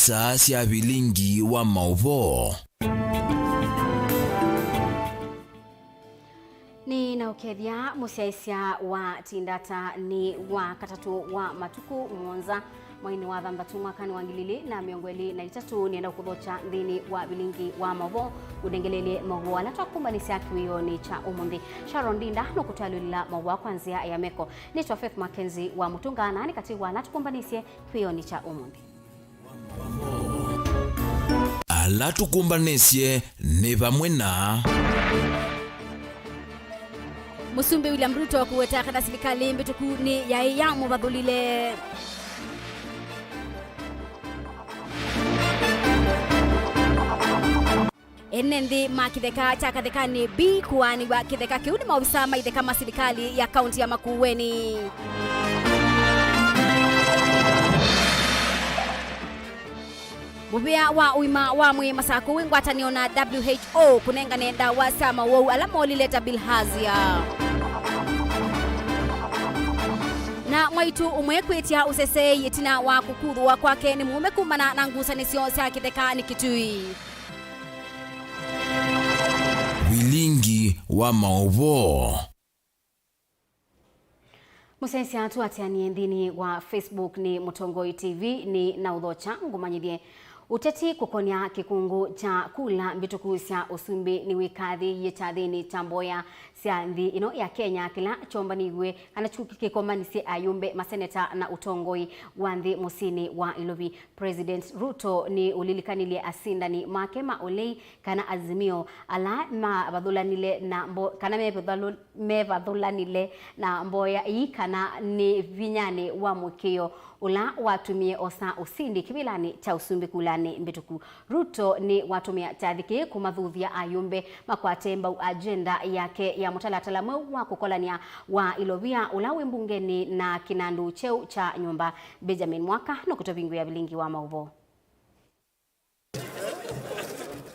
isa cia Vilingi wa Mauvoo. Ni na ukethia musiaisia wa tindata ni wa katatu wa matuku mwonza mwaini wa thambatu mwakani wa ngilili na miongweli na itatu nienda kuthocha nthini wa Vilingi wa Mauvoo udengelele Mauvoo ala twakumbanisia kiwioni cha umundi. Sharon Dinda no kutalulila Mauvoo kwanzia ya meko ni twa Faith MAKENZI wa mutungana ni katiwa ala tukumbanisie kiwioni cha umundi. Ala tukumbanisye ni vamwe na Musumbi William Ruto kuweta kada serikali mbituku ni ya mubathulile enendi makitheka chakatheka ni B kuani wa kitheka kiuni maofisa maitheka ma serikali ya kaunti ya Makueni. Mubia wa uima wa mwe masaku wingwatanio na WHO kunengane dawa sa Mauvoo alama olileta bilhazia. Na mwaitu umwekwetia usese yitina wa kukuthwa kwake ni mume kumana na ngusanisio cia kitheka ni kitui. Vilingi wa Mauvoo. Musensi atu atianie nthini wa Facebook ni Mutongoi TV ni na uthocha ngumanyithie uteti kukonia kikungu cha kula mbituku cia usumbi ni wikathi yitathini tamboya cia nthi ino ya Kenya kila chomba nigwe kana chukikikomanisi ayumbe maseneta na utongoi wa nthi musini wa Ilovi. President Ruto ni ulilikanile asindani make maolei kana azimio ala mabadhulanile na kana mebadhulanile na mboya ii kana ni vinyane wa mukio ula watumie osa usindi kibilani cha usumbi kulani mbituku. Ruto ni watumia tathiki kumathuthia ayumbe makwatemba agenda yake ya mutalatala mwe wa kukolania wa Ilovia ulawe mbungeni na kinandu cheu cha nyumba. Benjamin Mwaka no kutovingu ya Vilingi wa Mauvoo.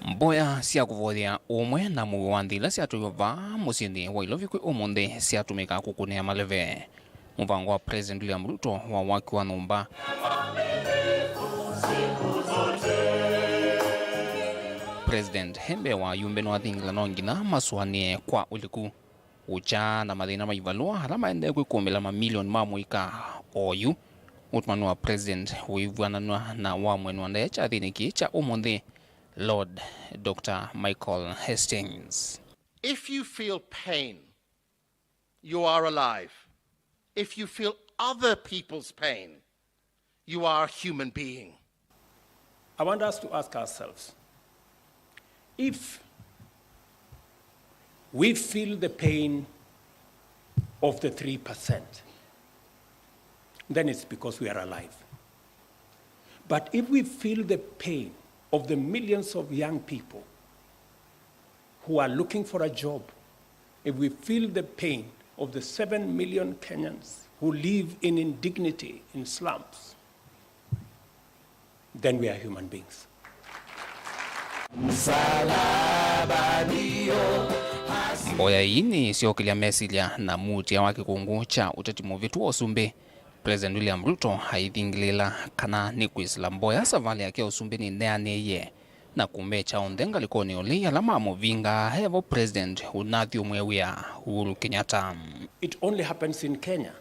Mboya cia kuvothia umwe na muwanthila cia tuyova musindi wa Ilovi kwi umundi cia tumika kukunea maleve. Muvango wa President William Ruto wa waki wa numba President hembe wa yumbe no athingila nongina masuanie kwa uliku ucha na mathina maivalua halama ende kwikumila mamilioni ma muika oyu utmanu wa President wivuananwa na wa mwenu anda cha thiniki cha umundi Lord Dr. Michael Hastings. If you feel pain, you are alive. If you feel other people's pain, you are a human being. I want us to ask ourselves, if we feel the pain of the 3%, then it's because we are alive. But if we feel the pain of the millions of young people who are looking for a job, if we feel the pain of the 7 million Kenyans who live in indignity in slums, then we are human beings. Mboya ini siokilia mesilia na mutia wa kikungu cha uteti muvitu wa usumbi. President William Ruto haithingilila kana ni kuisila mboya savali yake usumbi ni neaneye na kumecha ondenga likoni oli alama movinga hevo President unathi umwewia Uhuru Kenyatta. It only happens in Kenya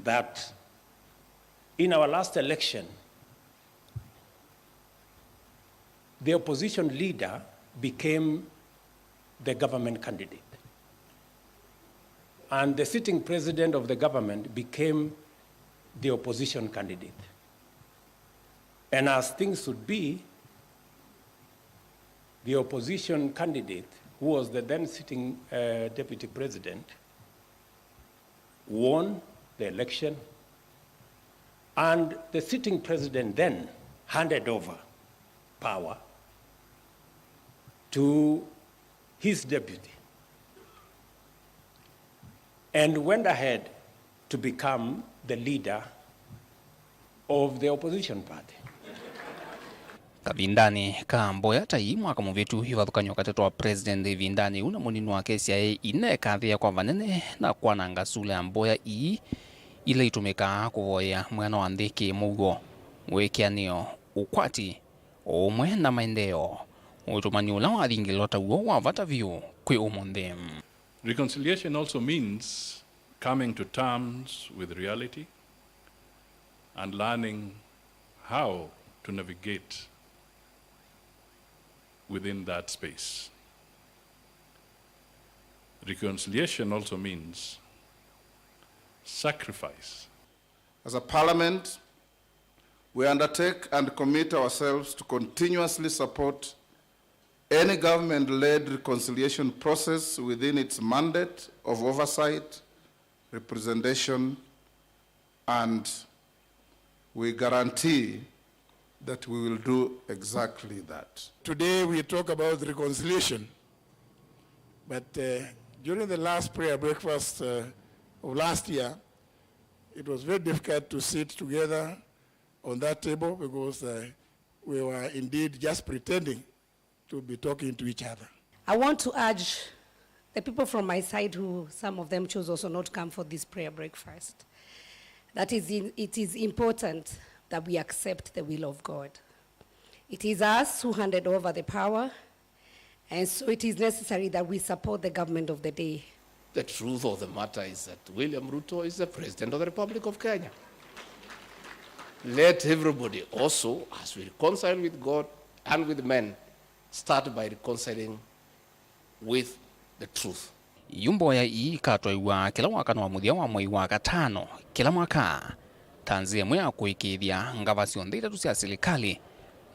that in our last election, the opposition leader became the government candidate. And the sitting president of the government became the opposition candidate. And as things should be, the opposition candidate, who was the then sitting deputy president, won the election, and the sitting president then handed over power to his deputy and went ahead to become the leader of the opposition party. Kabindani ka mboya tai mwaka muvitu hivathukanyo katatu wa President Vindani una munini wa kesi ya ine kathia kwa vanene na kwa nangasule mboya ile itumika kuvoya mwana wa nthiki Mauvoo wikianio ukwati umwe na maendeleo utumani ula wathingilota uo wa vata vyu kwi umunthe. Reconciliation also means coming to terms with reality and learning how to navigate within that space. Reconciliation also means sacrifice. As a parliament, we undertake and commit ourselves to continuously support any government-led reconciliation process within its mandate of oversight, representation, and we guarantee that we will do exactly that. Today we talk about reconciliation, but during the last prayer breakfast of last year, it was very difficult to sit together on that table because we were indeed just pretending to be talking to each other. I want to urge the people from my side who some of them chose also not to come for this prayer breakfast, that it is important that we accept the will of God. It is us who handed over the power, and so it is necessary that we support the government of the day. The truth of the matter is that William Ruto is the President of the Republic of Kenya. Let everybody also, as we reconcile with God and with men, start by reconciling with the truth. Yumbo ya ii katwaiwa kila wakano wa muthia wa mwei wa gatano kila mwaka. Tanzia mwe kuikithia ngava cionthe itatu cia serikali,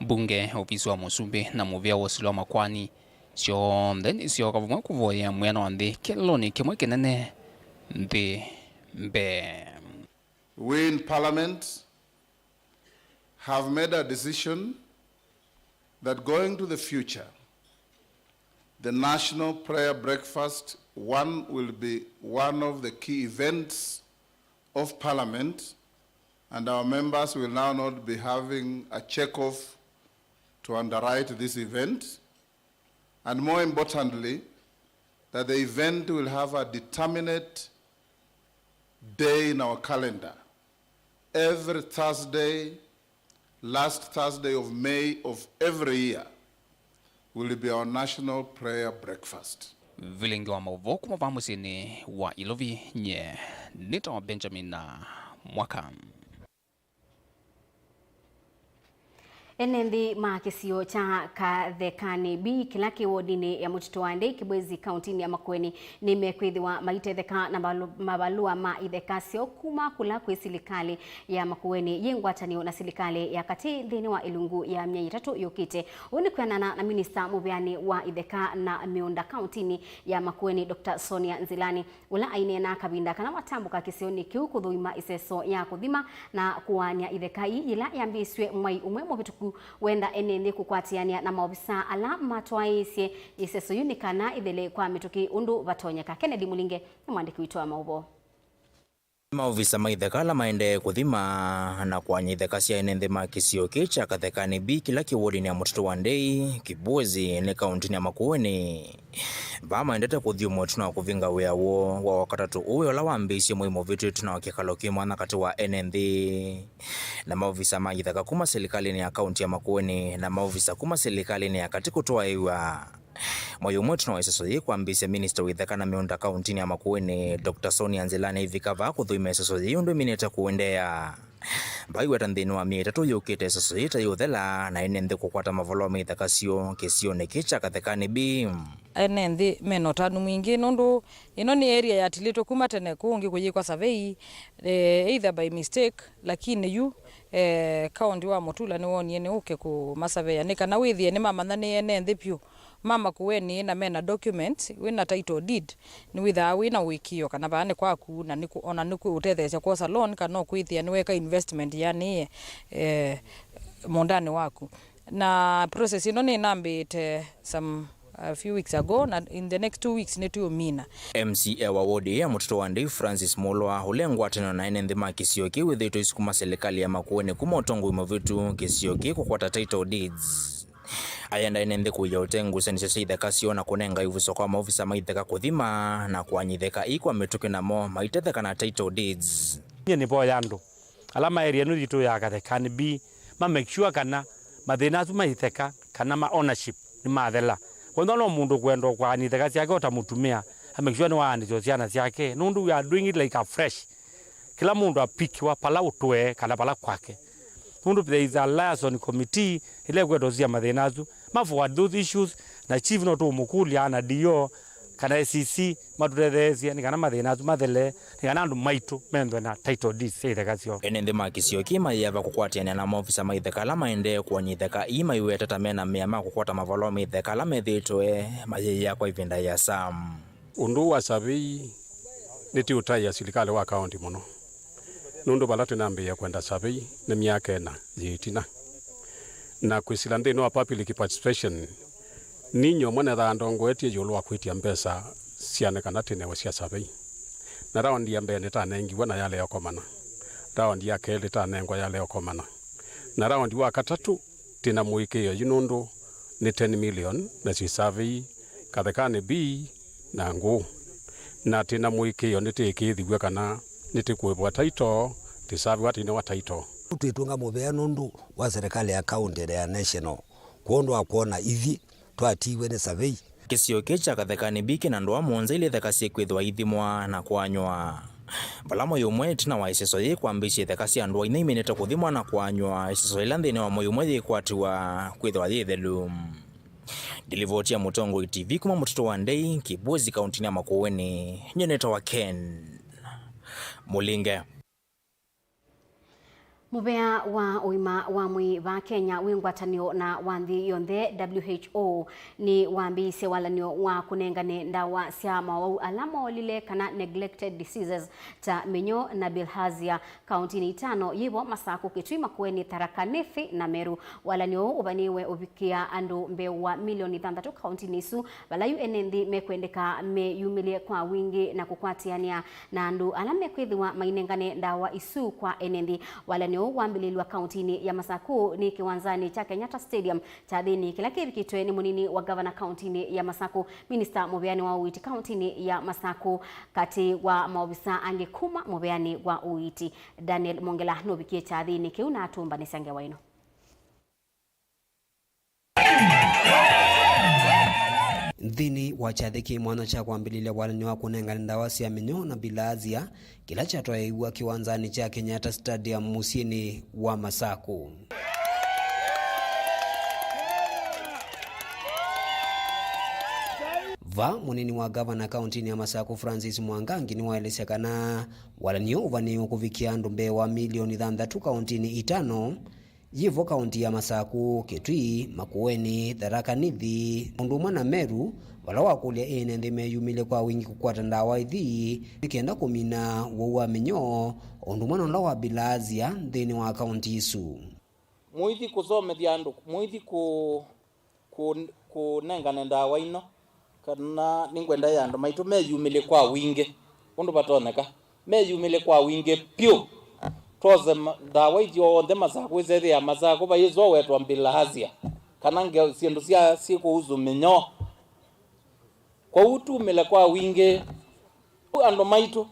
mbunge, ofisi wa musumbi na muvia wosilo makwani cionthe nicio kavumwe kuvoya mwena wa nthi kiloni kimwe kinene nthi mbe. We in Parliament have made a decision that going to the future, the National Prayer Breakfast will be one of the key events of Parliament, and our members will now not be having a check-off to underwrite this event, and more importantly, that the event will have a determinate day in our calendar. Every Thursday, last Thursday of May of every year, will be our National Prayer Breakfast. Vilingi wa Mauvoo kumava musini wa Ilovi nye nito Benjamin na mwaka. Enendi makisio cha kathekani B kila kiwodini ya Mutito wa Ndei Kibwezi kauntini ya Makueni nimekwithiwa maitetheka na mabalua ma ithekasio kuma kula kwi silikali ya Makueni yengwatanio na silikali ya kati thini wa ilungu ya miai 3 yukite. Uni kwenana na minista mubeani wa itheka na miunda kauntini ya Makueni Dr. Sonia Nzilani ula aine na kabinda kana watambuka kisioni kiu kuthuima iseso ya kuthima na kuwania ithekai ila yambiswe mwai umwe mobituku wenda enende kukwatiania na maofisa ala matwaisye iseso yunikana ithele kwa mituki undu batonyeka. Kennedy Mulinge ni mwandiki witu wa Mauvoo. Maofisa maithekala maende kuthima na kwanya itheka cia enende makisio kicha kathekani B kila kiwodini ya Mutito wa Ndei Kibwezi ni kauntini ya Makueni ba maendete kuthio mwetu na kuvinga weawo wa wakatatu uwe ola wambisye mwimo vitu tuna kikalo kimwana kati wa NND na maofisa maitheka kuma serikali ni ya kaunti ya Makueni na maofisa kuma serikali ni ya kati kutoa iwa moyo mwetu na iseso yi kwambisya minister witheka na miunda kauntini ya Makueni Dr. Sonia Nzilani ivikava kuthuima iseso yi undu mineta kuendea baiwa tanthini wa miai 3 yukite iseso yi ta yuthela na enende kukwata mavolo maithekasio kisio nikicha kathekani B enende menotanu mwingi nundu ino ni area ya tilito kuma tene kungi kuyikwa survey either by mistake lakini yu county wa Mutula ni woni ni uke ku masurvey ni kana withie ni mama nani enende pyu mama kuweni na mena document wina title deed ni witha wina wikio kana bane kwaku na niku ona niku utethesya kwa salon kana kwithia ni weka investment yani mondani waku na process ino ni nambite some a few weeks ago na in the next 2 weeks netu mina MCA wa wodi ya Mutito wa Ndei Francis Molwa hulengwa tena na enende makisio ki withito isikuma serikali ya Makueni kuma utongo imavitu kisio ki kukwata title deeds ayenda enende kuya utengu senisese ithekasio na kunenga ivuso kwa maofisa maitheka kuthima na kwanyitheka ikwa mituki na mo maitetheka na title deeds ni boya andu alama area nu gitu ya kathekani B ma make sure kana mathina acu maitheka kana ma ownership ni mathela kondo no mundu kwendo kwa ni theka ciake utamutumia make sure ni waandikwa ciana ciake nundu we are doing it like a fresh kila mundu apikiwa pala utwe kana pala kwake nundu there is a liaison committee ile kwedo cia mathina acu ma forward those issues na chief no to mukulia na dio kana SCC maturethesia ni kana mathina acu mathele ni kana andu maitu mendwe na title deed theka cio ene makisio kima yava kukwatiania na maofisa maitheka la maende kuonyitheka ima iwe tatamena miama kukwata mavalo maitheka la methitwe mayeya kwa ivinda ya sam undu wa survey niti utai ya serikali wa county muno nundu balatu nambe kwenda survey na miaka ena yitina na kwisilande no public participation ninyo mwana tha ndongo etie yolwa kwitia mbesa ciane kana tene wa cia survey na raundi ya mbele tanengiwa na yale yakomana raundi ya kele tanengwa yale yakomana na raundi wa katatu tina muikio yinundu ni 10 million na ci survey kathekane B na ngu na tina muikio nitikithigwe kana nitikwebwa title tisavi watine wa title tuitunga muvea nundu wa serikali ya county ya national kuondwa kuona ithi twatiwe ni survey kisio kicha kathekani biki na ndoa monza ile theka kwithwa ithimwa na kwanywa balamo yomwe tina wa iseso ye kwambisha theka cia ndoa ine imeneta kuthimwa na kwanywa iseso ile ndene wa moyo mwe kwatiwa kwithwa yethelu Dilivotia Mutongo TV kuma mtoto wa Ndei Kibuzi kaunti ya Makueni nyeneta wa Ken Mulinge Mubea wa uima wa mwi wa Kenya wingwatanio na wanthi yonthe WHO ni wambise walanio wa kunengane ndawa cia Mauvoo alama lile kana neglected diseases ta menyo na bilharzia kaunti ni 5 yivo Masako Kitui Makueni Tharaka Nithi na Meru walanio ubaniwe ubikia andu mbewa milioni 3 kaunti nisu balayu enendi mekwendeka meyumilie kwa wingi na kukwatiania na andu alame kwithiwa mainengane ndawa isu kwa enendi walanio wambililwa kauntini ya Masako ni kiwanzani cha Kenyatta Stadium cha thini kila kibikitwe ni munini wa governor kauntini ya Masako minister mubeani wa uiti kauntini ya Masako kati wa maofisa angekuma mubeani wa uiti Daniel Mongela no bikie cha thini kiuna atumba ni sange waino Nthini wa chathiki mwana cha kwambililia walani wa kunengana ndawa cia minyo na bilazia kila chatoaiwa kiwanzani cha Kenyatta Stadium musini wa Masako. Munini wa governor kaunti ya Masako Francis Mwangangi ni waelesea kana walanio uvaniyo kuvikia andu mbewa milioni 3 kauntini 5 yivo kaunti ya Masako, Kitui, Makueni, Tharaka Nithi, Unduma na Meru wala wakulia ene meyumile kwa wingi kukwata ndawa ithi ikenda kumina wowa minyo Unduma na wa bilazia nthini wa kaunti isu muithi kusomethia andu muithi kunengana ndawa ino kana ningwenda ya andu maitu meyumile kwa wingi undu batoneka meyumile kwa wingi pio toze ndawa ijo the Masako izethe ya Masako bayizo wetwa bilazia kana nge siendu cia kuuzu minyo kwa utumile kwa wingi andu maitu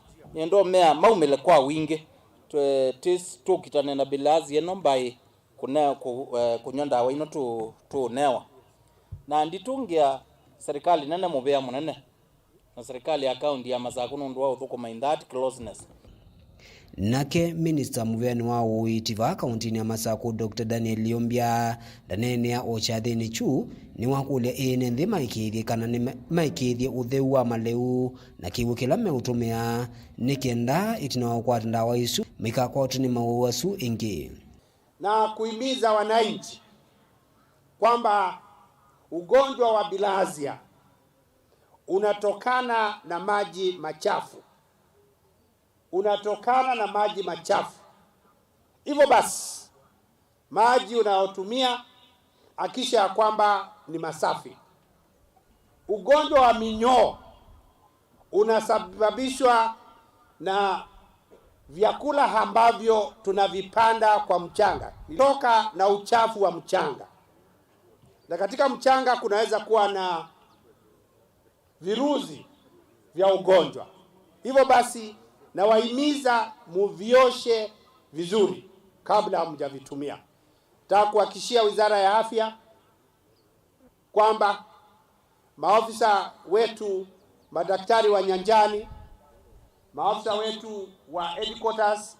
ndo mea maumile kwa wingi tukitane na bilazia no mbai kunyonda wa ino tu newa na nditungia serikali nene mubea munene na serikali ya kaunti ya Masako nundu wa uthukuma in that closeness. Nake minister muveani wa uiti va kaunti ya Masako Dr. Daniel Liombia danenea ochathini chu ni wakulia ene nthi maikithie kana ni maikithie utheu wa maleu na kiwu kila meutumia nikenda itina wakwata ndawa isu mikakoti ni mauasu ingi na kuhimiza wananchi kwamba ugonjwa wa bilharzia unatokana na maji machafu. Hivyo basi maji unayotumia akisha ya kwamba ni masafi. Ugonjwa wa minyoo unasababishwa na vyakula ambavyo tunavipanda kwa mchanga, toka na uchafu wa mchanga. Na katika mchanga kunaweza kuwa na virusi vya ugonjwa. Hivyo basi na wahimiza muvioshe vizuri kabla hamjavitumia. Takuhakikishia Wizara ya Afya kwamba maafisa wetu, madaktari wa nyanjani, maafisa wetu wa headquarters,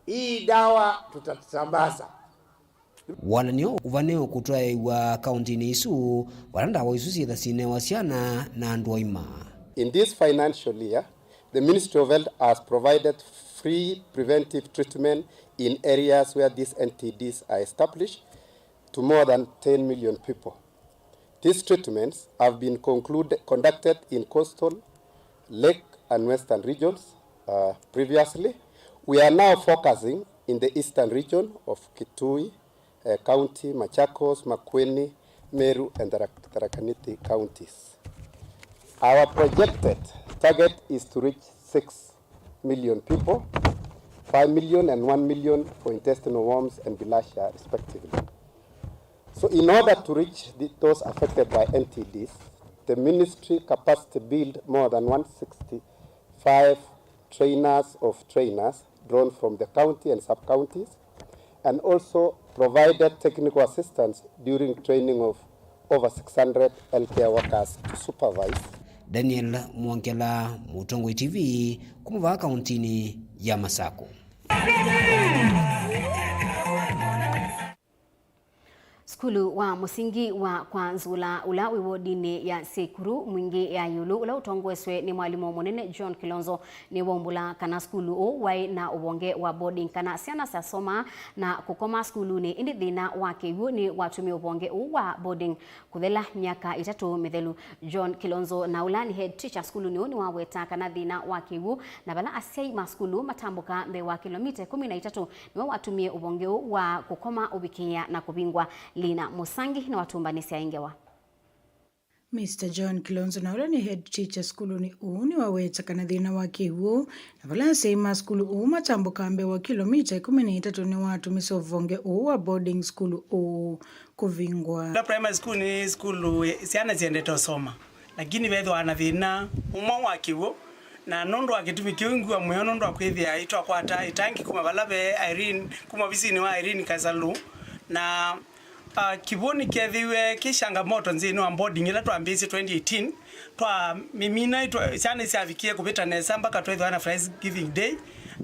hii dawa tutasambaza. Walanio uvaneo kutwae wa kaunti ni isu walanda wa isu sitha sine wasiana na anduaima. In this financial year, the Ministry of Health has provided free preventive treatment in areas where these NTDs are established to more than 10 million people. These treatments have been conducted in coastal, lake and western regions previously. We are now focusing in the eastern region of Kitui County, Machakos, Makueni, Meru and Tharaka Nithi counties. Our projected target is to reach 6 million people, 5 million and 1 million for intestinal worms and bilharzia respectively. So in order to reach those affected by NTDs, the ministry capacity build more than 165 trainers drawn from the county and sub-counties, and also provided technical assistance during training of over 600 healthcare workers to supervise. Daniel Mwangela, Mutongo TV, kumuva kauntini ya Masako. Skulu wa musingi wa Kwanzula ula wiwodini ya Sekuru mwingi ya yulu ula utongweswe ni mwalimu munene John Kilonzo ni wombula kana skulu o wai na ubonge wa boarding kana siana sasoma na kukoma skulu ni indi dhina wake yu ni watumi ubonge wa boarding kuthela miaka 3 mithelu. John Kilonzo na ula ni head teacher skulu ni waweta kana dhina wake yu na bala asiai maskulu matambuka mbe wa kilomita 13 ni watumie ubonge wa kukoma ubikia na kubingwa. Lina Musangi na watumbanisi aingewa. Mr. John Kilonzo na ni head teacher skulu ni uni waweta kana dhina wake huo na wala sema skulu matambo kambe wa kilomita 13 ni watu misovonge wa boarding skulu kuvingwa. La primary school ni skulu siana ziende tosoma lakini wedo anavina umwa wake huo na nondo akitumikio ngwa moyo nondo akwithia itwa kwata itangi kuma balabe Irene kuma bisini wa Irene Kazalu na kiboni kethiwe kishangamoto nzino wa boarding ila twambisi 2018 twa mimina sana isiafikie kupita nesa mpaka twethwana Friends Giving Day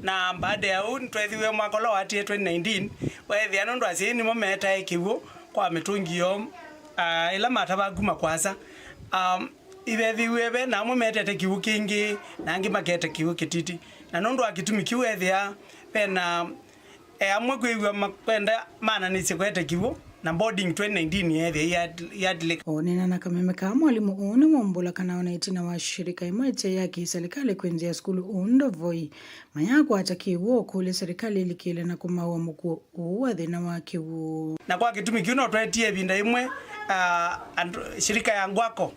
na baada ya huu twethiwe mwakolo wati 2019 wethi anondo asini mometa ekiwo kwa mitungio ila matabaguma kwaza ivethiwe be na mometete kiwu kingi nangi makete kiwu kititi na nondo akitumikiwe ethia pena amwe kwiwa makwenda mana nisikwete kiwu na boarding 2019 yadile onena na kameme ka mwalimu une mombula kana onaitina wa shirika imweche ya kiserikali kwenye skulu undo voi mayako atakiwo kule serikali likile na kumawa mkuu uwadhina wake wu na kwa kitumiki no twetie binda imwe shirika ya ngwako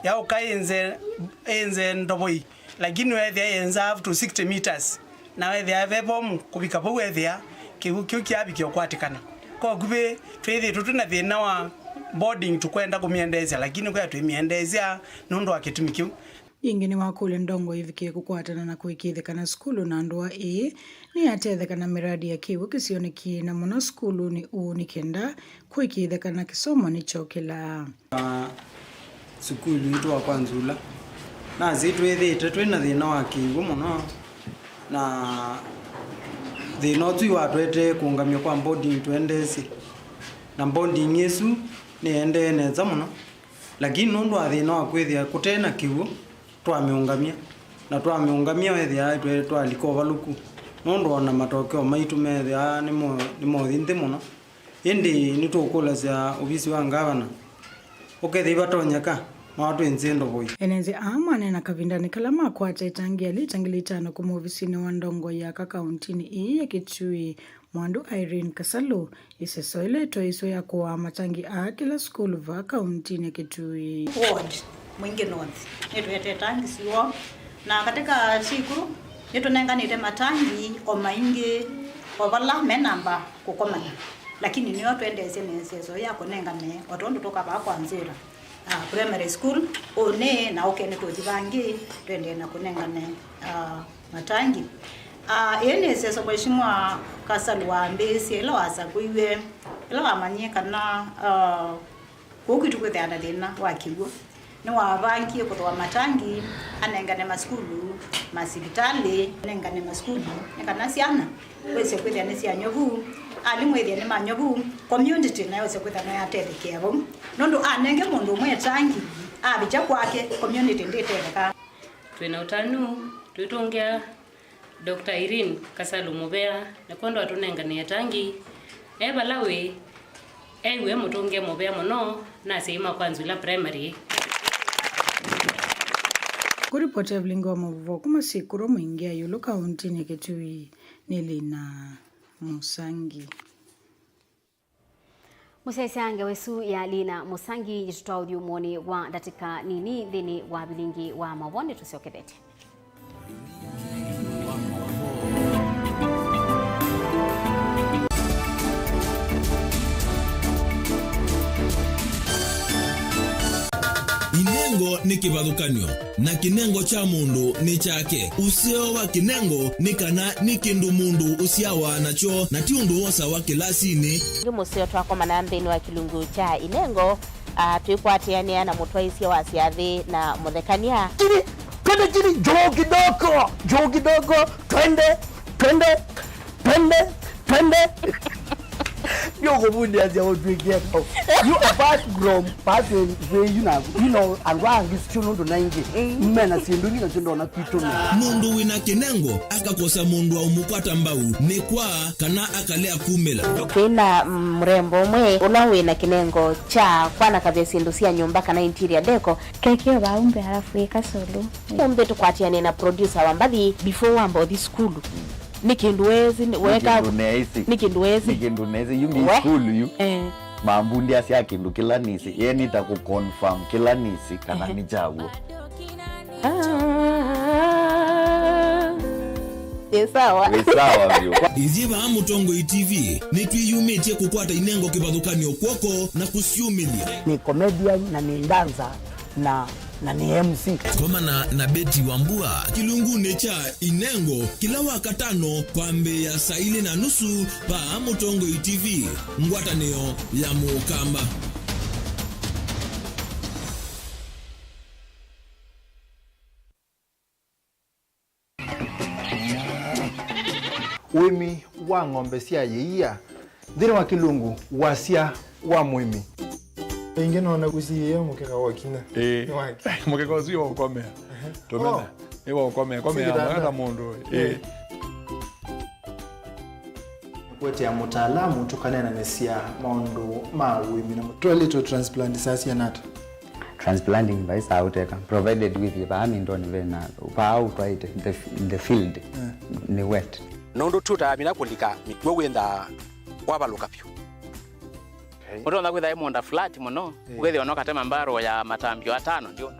ya ukaenze ndoboi lakini wethia yenza up to 60 meters na wethia vebom kubika po wethia kiu kiabikio kwatikana kwa gube twethe tutuna thina wa boarding tukwenda kumiendezia lakini kwa tumiendezia nondo akitumikio ingini wakule ndongo hivikie kukwatana na kuikithekana skulu na ndoa ni atethekana miradi ya kiwu kisioneki na muno skulu ni unikenda kuikithekana kisomo ni chokela skulu itwa Kwanzula na zitwethete twina thina wa kiwu muno na thina tu watwete kuungamia kwa boarding twendesi na boarding yesu ni ende neza muno lakini nondo athina wa kwithia kutena kiwu twamiungamia na twamiungamia wethia twaliko baluku nondo na matokeo maitu methia ni mothinte muno indi ni tukula cia obisi wa ngavana ukethia batonyeka mawatu enzendo boy eneze amane na kavindani kalama kwa chaitangia litangilitano kuma ofisini wa ndongo ya kakauntini ya Kitui mwandu Irene Kasalu iseso ileto iso ya kwa matangi kila skulu va kauntini ya Kitui ward mwingi north nitwete tangi siwo na katika siku nitunenganire matangi o maingi obala menamba kukomana lakini niyo twendeze neseso ya kunengane watondo toka ba Kwanzula primary school one na okene to jibangi twende na kunengane matangi Ene sasa mheshimiwa Kasalwa mbesi elo asa kuiwe elo amanyika na kukitu kwethana thina wakigo ni wavangie kutoa matangi anengane maskulu masibitali nengane maskulu nekana ciana wese kwethana cia nyovu alimu ethia ni manyovu community nayo se kwethana yatetheke abo nondo anenge mundu mwe tangi abija kwake community nditetheka twina utanu twitongea Dr. Irene Kasalu Mubea nakondo atunengane tangi balawe ewe mutonge Mubea muno na seima kwanzula primary kuripota Vilingi wa Mauvoo kuma sikuro mwingia yulo kaunti ni Kitui nilina Musangi. Musaisange wesu ya Lina Musangi jituta udhiumoni wa datika nini dhini wa Vilingi wa Mauvoo ni tusiokebete. Inengo ni kivathukanio na kinengo cha mundu ni chake. Usio wa kinengo ni kana ni kindu mundu usiawa nacho na ti undu wosa wa kilasini. Musio twako manandhini wa kilungu cha inengo tuikwatiania na mutwaisia wa siathi na muthekania. Twende joo kidogo twende you apart from passing you know and wang is chuno ndo naingi mena sinduni na chundo na kitumi mundu wina kinengo akakosa mundu au mupata mbau ni kwa kana akalea kumela kina mrembo mwe unawe na kinengo cha kwana kabya sindu cia nyumba kana interior deco kekeo baumbe halafu ikasolo umbe tukwatiane na producer wa mbathi before wambo this school nikinduwezi weka nikinduwezi yumi school yu mambundi asia kindu kila nisi yeni ta ku confirm kila nisi kana ni jawo sawa vyo iziva Mutongo TV ni twiyumetie kukwata inengo kivathukanio kwoko na kusiumilia ni comedian na ni danza na ni MC koma na Beti Wambua kilungune cha inengo kila wakatano kwa mbe ya 2:30 pa Mutongo TV ngwatanio ya Mukamba. Wimi wa ng'ombe cia yeia thiri wa kilungu wasia wa mwimi inge nona kusiyo mukeka wakina mukeka usiyo wakomea tomena ewa wakomea komea mundu kwete ya mutaalamu tukanena nesia maundu ma wimi na toilet transplant sasa nata transplanting by sauteka provided with the amindoni vena pa out right in the field ni wet nondo tuta mina kundika mitwe wenda wabaluka pyo Mutonda kwitha monda flat muno ugethi ono katema mbaro ya matambio 5 ndio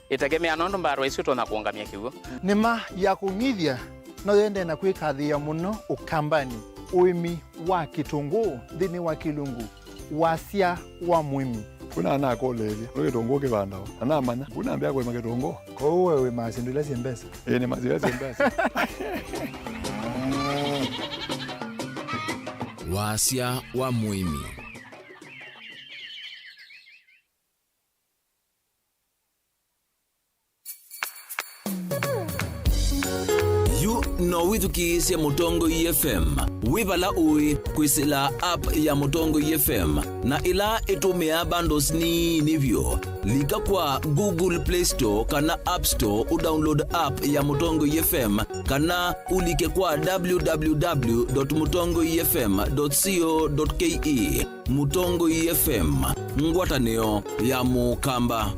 itegemea nondo mbaro icio tona kuongamia kiugo nima ya kungithia no yende na kwikathia muno ukambani uimi wa kitungu thini wa kilungu wasia wa mwimi kuna ana kolele kitungu kibandao ana manya kuna ambia kwa kitungu ko wewe masindula siembesa ni mazira siembesa wasia wa mwimi no withukiisya Mutongo FM wibala ui kwisila app ya Mutongo FM na ila itumia bundles ni nivyo lika kwa Google Play Store kana App Store udownload app ya Mutongo FM kana ulike kwa www.mutongofm.co.ke Mutongo FM ngwatanio ya Mukamba.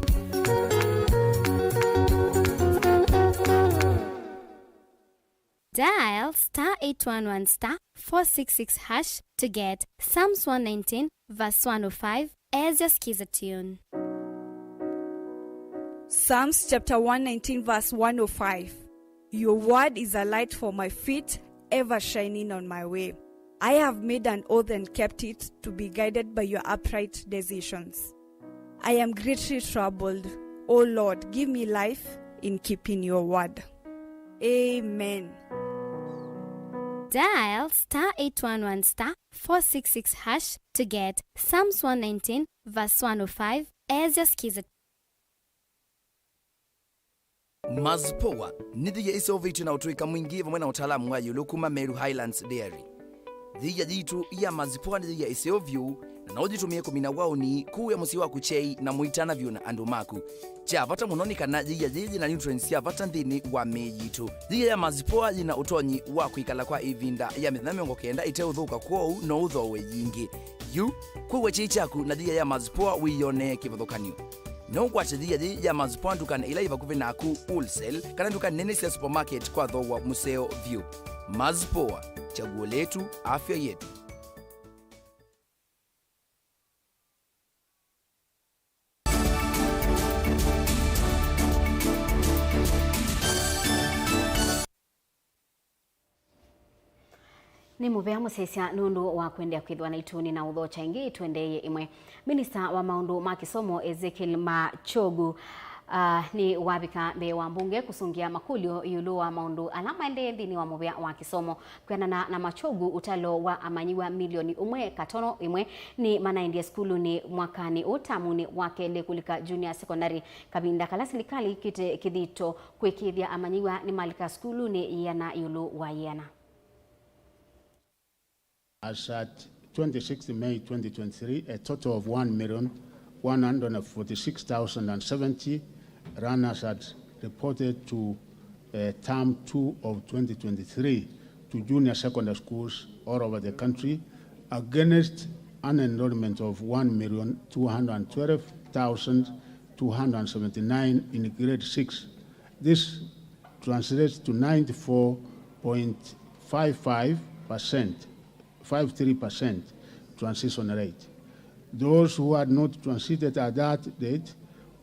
Dial *811*466# to get Psalms 119 verse 105 as your skiza tune. Psalms chapter 119 verse 105. Your word is a light for my feet, ever shining on my way. I have made an oath and kept it to be guided by your upright decisions. I am greatly troubled. O Lord, give me life in keeping your word. Amen. Dial *811*466# to get Psalms 119 verse 105 as your skiza. Mazpoa nidhiya isoviti na utuika mwingi vamwe na utaalamu wa yulukuma Meru Highlands Dairy. Dhiya jitu ya mazpoa nidhiya isovyu na naujitumie kumina wauni kuu ya musi wa kuchei na muitana vyu na andumaku. Cha vata munonika na dhiya jiji na nutrients ya vata ndini wa mejitu. Dhiya ya mazpoa jina utonyi wa kuikala kwa ivinda ya mithamiongo kenda ite udhuka kwou no udhowe yingi. Yu kuwe chichaku na dhiya ya mazpoa wiyone kivadhukanyu. No kwache dhiya ya mazpoa ndukana ila ivakuve naku wholesale kana ndukana nene siya supermarket kwa dhowa museo view. Mazpoa, chaguo letu, afya yetu. Ni muvea musesia nundu wa kwendea kwithwa na ituni na uthocha ingi twendeye imwe. Minista wa maundu ma kisomo Ezekiel Machogu ni wabika be wa mbunge kusungia makulio yulu wa maundu alama ende thini wa muvea wa kisomo kwenana na Machogu utalo wa amanyiwa milioni umwe katono imwe ni manaindia skulu ni mwakani utamuni wake lekulika junior secondary kabinda kala silikali kite kidhito kwekithia amanyiwa ni malika skulu ni yana yulu wa yana. As at 26 May 2023, a total of 1,146,070 runners had reported to term 2 of 2023 to junior secondary schools all over the country, against an enrollment of 1,212,279 in grade 6. This translates to 93% transition rate. Those who had not transited at that date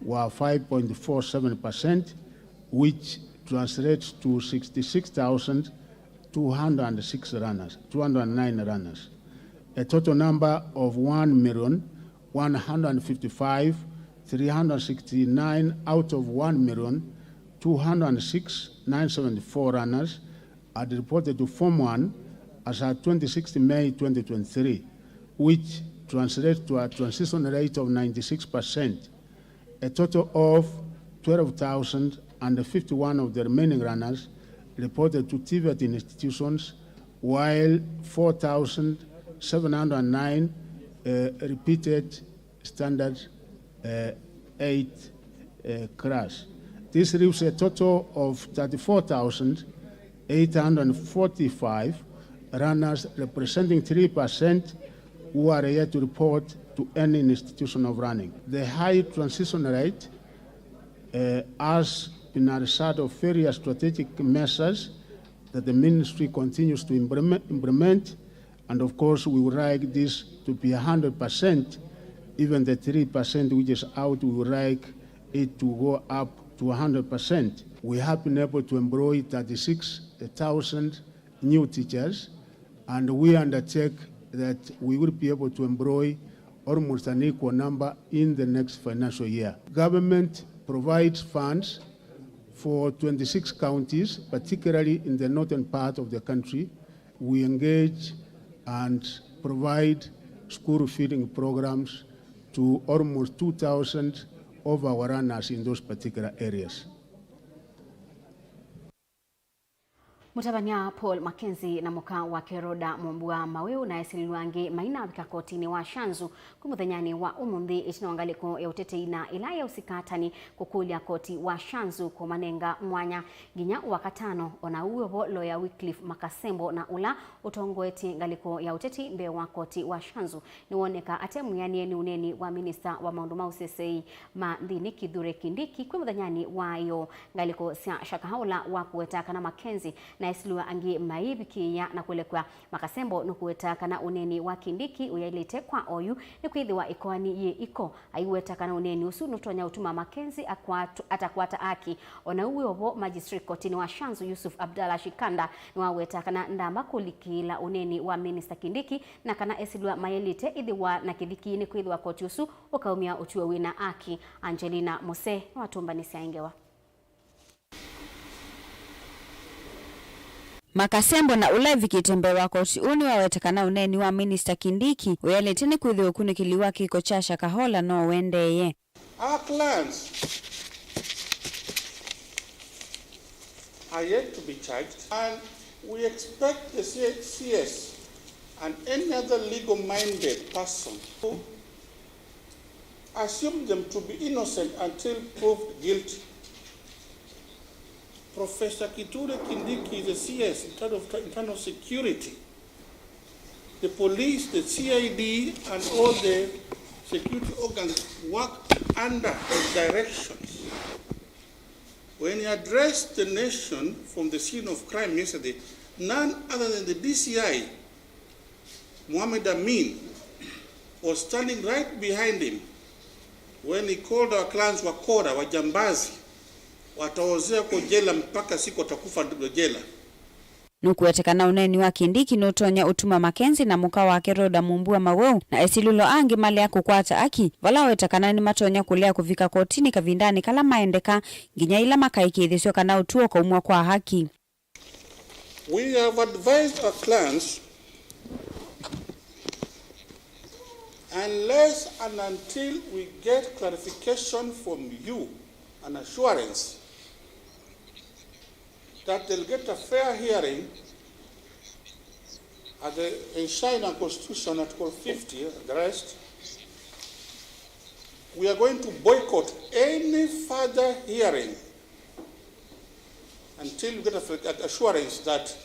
were 5.47%, which translates to 209 runners. A total number of 1,155,369 out of 1,206,974 runners had reported to Form 1 as at 26 May 2023, which translates to a transition rate of 96%. A total of 12,051 of the remaining runners reported to TVET institutions, while 4,709 repeated standard 8 crash. This leaves a total of 34,845 runners, representing 3%, who are yet to report to any institution of running. The high transition rate has been a result of various strategic measures that the ministry continues to implement, and of course we would like this to be 100%. Even the 3% which is out, we would like it to go up to 100%. We have been able to employ 36,000 new teachers, and we undertake that we will be able to employ almost an equal number in the next financial year. Government provides funds for 26 counties, particularly in the northern part of the country. We engage and provide school feeding programs to almost 2,000 of our runners in those particular areas. Mutabania Paul MAKENZI na muka wa Keroda Mombua Mauvoo na Silwangi maina abika kotini wa Shanzu kumuthanyani wa umundi itinongaliko ya utete ina ilaya usikatani kukulia koti wa Shanzu kumanenga mwanya ginya wakatano ona uwevo Lawyer Wycliffe Makasembo na ula utongoeti ngaliko ya utete mbe wa koti wa Shanzu niwoneka atemuyanie ni uneni wa minister wa maundu mausesei Mandhini Kithure Kindiki kumuthanyani wayo ngaliko sia shakahaula wa kuwetaka na MAKENZI na isilua angi maibiki ya na kulekwa Makasembo nukuweta kana uneni wa Kindiki uyailete kwa oyu ni kwithiwa ikoani ye iko aiweta kana uneni usu nutonya utuma MAKENZI atakwata aki ona uwe obo magistrate kotini wa Shanzu Yusuf Abdalla Shikanda niwaweta kana ndamba kulikila uneni wa minister Kindiki na kana isilua mayelite idhiwa na Kindiki ni kwithiwa koti usu ukaumia utuwe wina aki. Angelina Mose watumba nisiaingewa. Makasembo na ulevi kitembewa koti uni wawetekana uneni wa Minister Kindiki uyaleteni kuthi ukuni kiliwa kiko chasha kahola no wendeye. Our clients are yet to be charged, and we expect the CS and any other legal-minded person to assume them to be innocent until proved guilty. Professor Kithure Kindiki is a CS in terms of internal security. The police, the CID, and all the security organs work under his directions. When he addressed the nation from the scene of crime yesterday, none other than the DCI, Mohammed Amin, was standing right behind him when he called our clients wakora, wajambazi, wataozea kwa jela mpaka siku watakufa jela. Nukuwetekana uneni wa Kindiki notonya utuma Makenzi na muka wake Roda Mumbua Mauvoo na esilulo angi mali ya kukwata aki vala wetekana ni matonya kulea kuvika kotini kavindani kala maendeka ginya ila makaiki idhisio kana utuo kwa umwa kwa haki. We have advised our clients unless and until we get clarification from you, an assurance that they'll get a fair hearing as enshrined in Constitution Article 50 and the rest, we are going to boycott any further hearing until we get an assurance that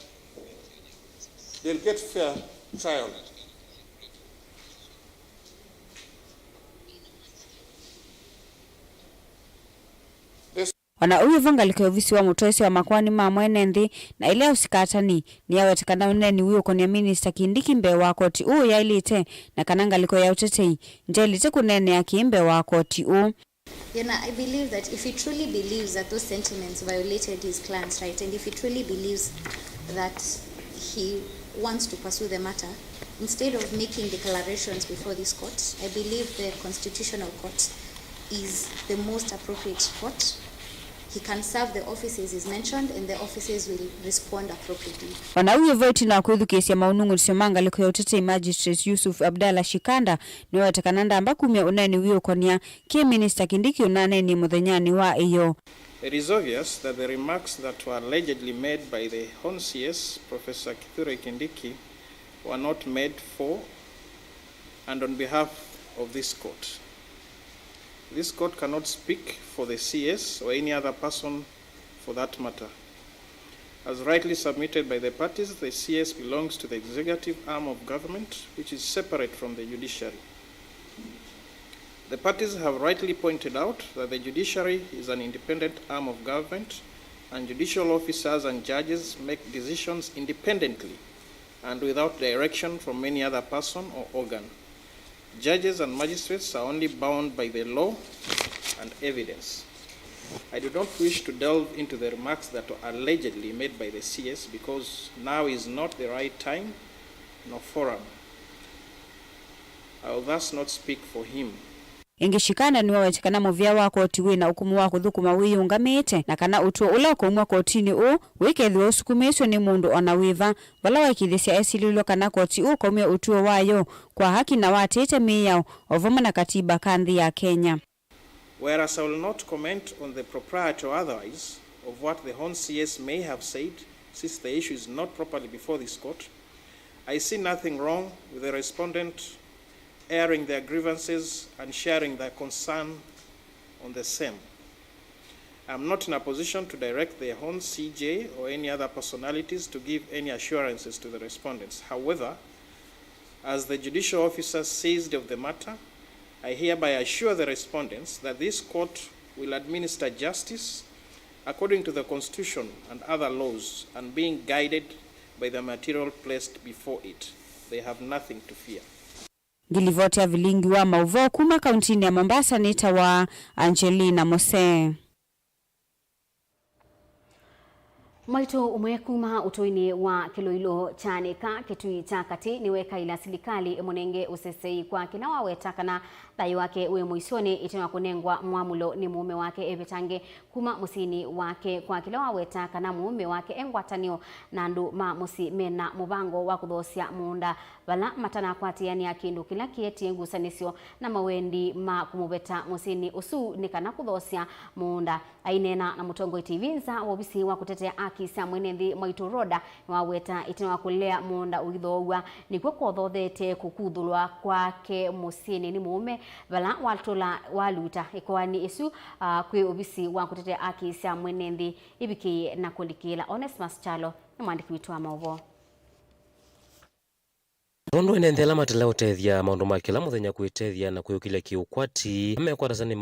they'll get fair trial. Wana uyu vangalike uvisi wa mutoisi wa makwani mamwene nthi na ile usikatani ni ya wetekana uneni uyo konia Minister Kindiki mbe wa koti uu ya ilite na kanangaliko ya utetei nje ilite kunene ya kiimbe wa koti uu. I believe that if he truly believes that those sentiments violated his client's right, and if he truly believes that he wants to pursue the matter, instead of making declarations before this court, I believe the Constitutional Court is the most appropriate court. He can serve the offices is mentioned, and the offices will respond appropriately. Wana uyo voti na kuithu kesi ya maunungu tisemanga liko ya utete Magistrate Yusuf Abdalla Shikanda ni watekananda ambaku umia unani uyo konia kia Minister Kindiki unane ni muthenyani wa iyo. It is obvious that the remarks that were allegedly made by the Hon CS, Professor Kithure Kindiki, were not made for and on behalf of this court. This court cannot speak for the CS or any other person for that matter. As rightly submitted by the parties, the CS belongs to the executive arm of government, which is separate from the judiciary. The parties have rightly pointed out that the judiciary is an independent arm of government, and judicial officers and judges make decisions independently and without direction from any other person or organ. Judges and magistrates are only bound by the law and evidence. I do not wish to delve into the remarks that were allegedly made by the CS because now is not the right time nor forum. I will thus not speak for him. Ingishikana ni wawetekana muvia wa koti wina ukumu wa kuthukuma wiyungamite na kana utuo ula kumwa kotini u wikethiwa usukumisyo ni mundu ona wiva vala wakithisia esililo kana koti u kumia utuo wayo kwa haki na watete miyao ovuma na katiba kanthi ya Kenya. Whereas I will not comment on the propriety or otherwise of what the Hon CS may have said, since the issue is not properly before this court, I see nothing wrong with the respondent airing their grievances and sharing their concern on the same. I am not in a position to direct the Hon CJ or any other personalities to give any assurances to the respondents. However, as the judicial officer seized of the matter, I hereby assure the respondents that this court will administer justice according to the Constitution and other laws and being guided by the material placed before it. They have nothing to fear. Gilivoti ya Vilingi wa Mauvoo kuma kauntini ya Mombasa nita wa Angelina Mose. Mwaito umwe kuma utoini wa Kiloilo chanika kitui cha kati niweka ila silikali emonenge usesei kwa kila wawetakana dai wake we muisoni itina kunengwa mwamulo ni mume wake ebetange kuma musini wake kwa kila wawetakana mume wake engwatanio nandu ma musi mena mubango wa kudhosia muunda wala matana kwati yani akindu kila kieti ngusanisio na mawendi ma kumubeta musini usu nikana kudhosia muunda ainena na Mutongo TV nza wobisi wa kutetea kisa mwenendi Mwaito roda waweta itina kulea muunda uidhowa nikwe kodhothete kukudhulwa kwake musini ni mume bala waltola waluta ikwani isu kwe obisi wa kutetea kisa mwenendi ibiki na kulikila Onesmus Chalo na mwandiki witu wa Mauvoo. Rondo inendela matela utethia maundu makila muthenya kwitethia na kuyukile kiukwati mekwarazani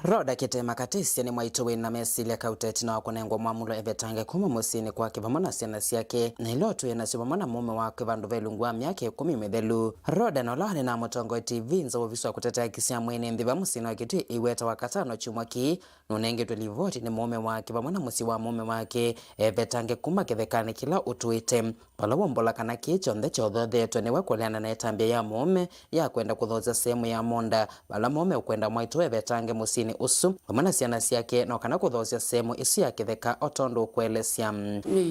Roda kitema katisi ni Mwaito wina mesilia kauteti na wakonengwa mwamulo ebetange kuma musini kwa kibamona siana siake na ilotu ya nasibamona mume wake vandu velungwa miake 10 mithelu. Roda na olani na Mutongo TV nza waviswa kutetea kisia mwene ndhiva musini wa kitu iweta wakatano chumwaki nunenge tulivoti ni mume wake vamona musi wa mume wake ebetange kuma kithekani kila utuite pala wombola kana kicho ndecho dhodheto ni wekoleana na etambia ya mume ya kwenda kudhoza sehemu ya monda pala mume ukwenda Mwaito ebetange musini usu wamana siana siake na wakana kudhosia sehemu isu ya kitheka otondo kwelesya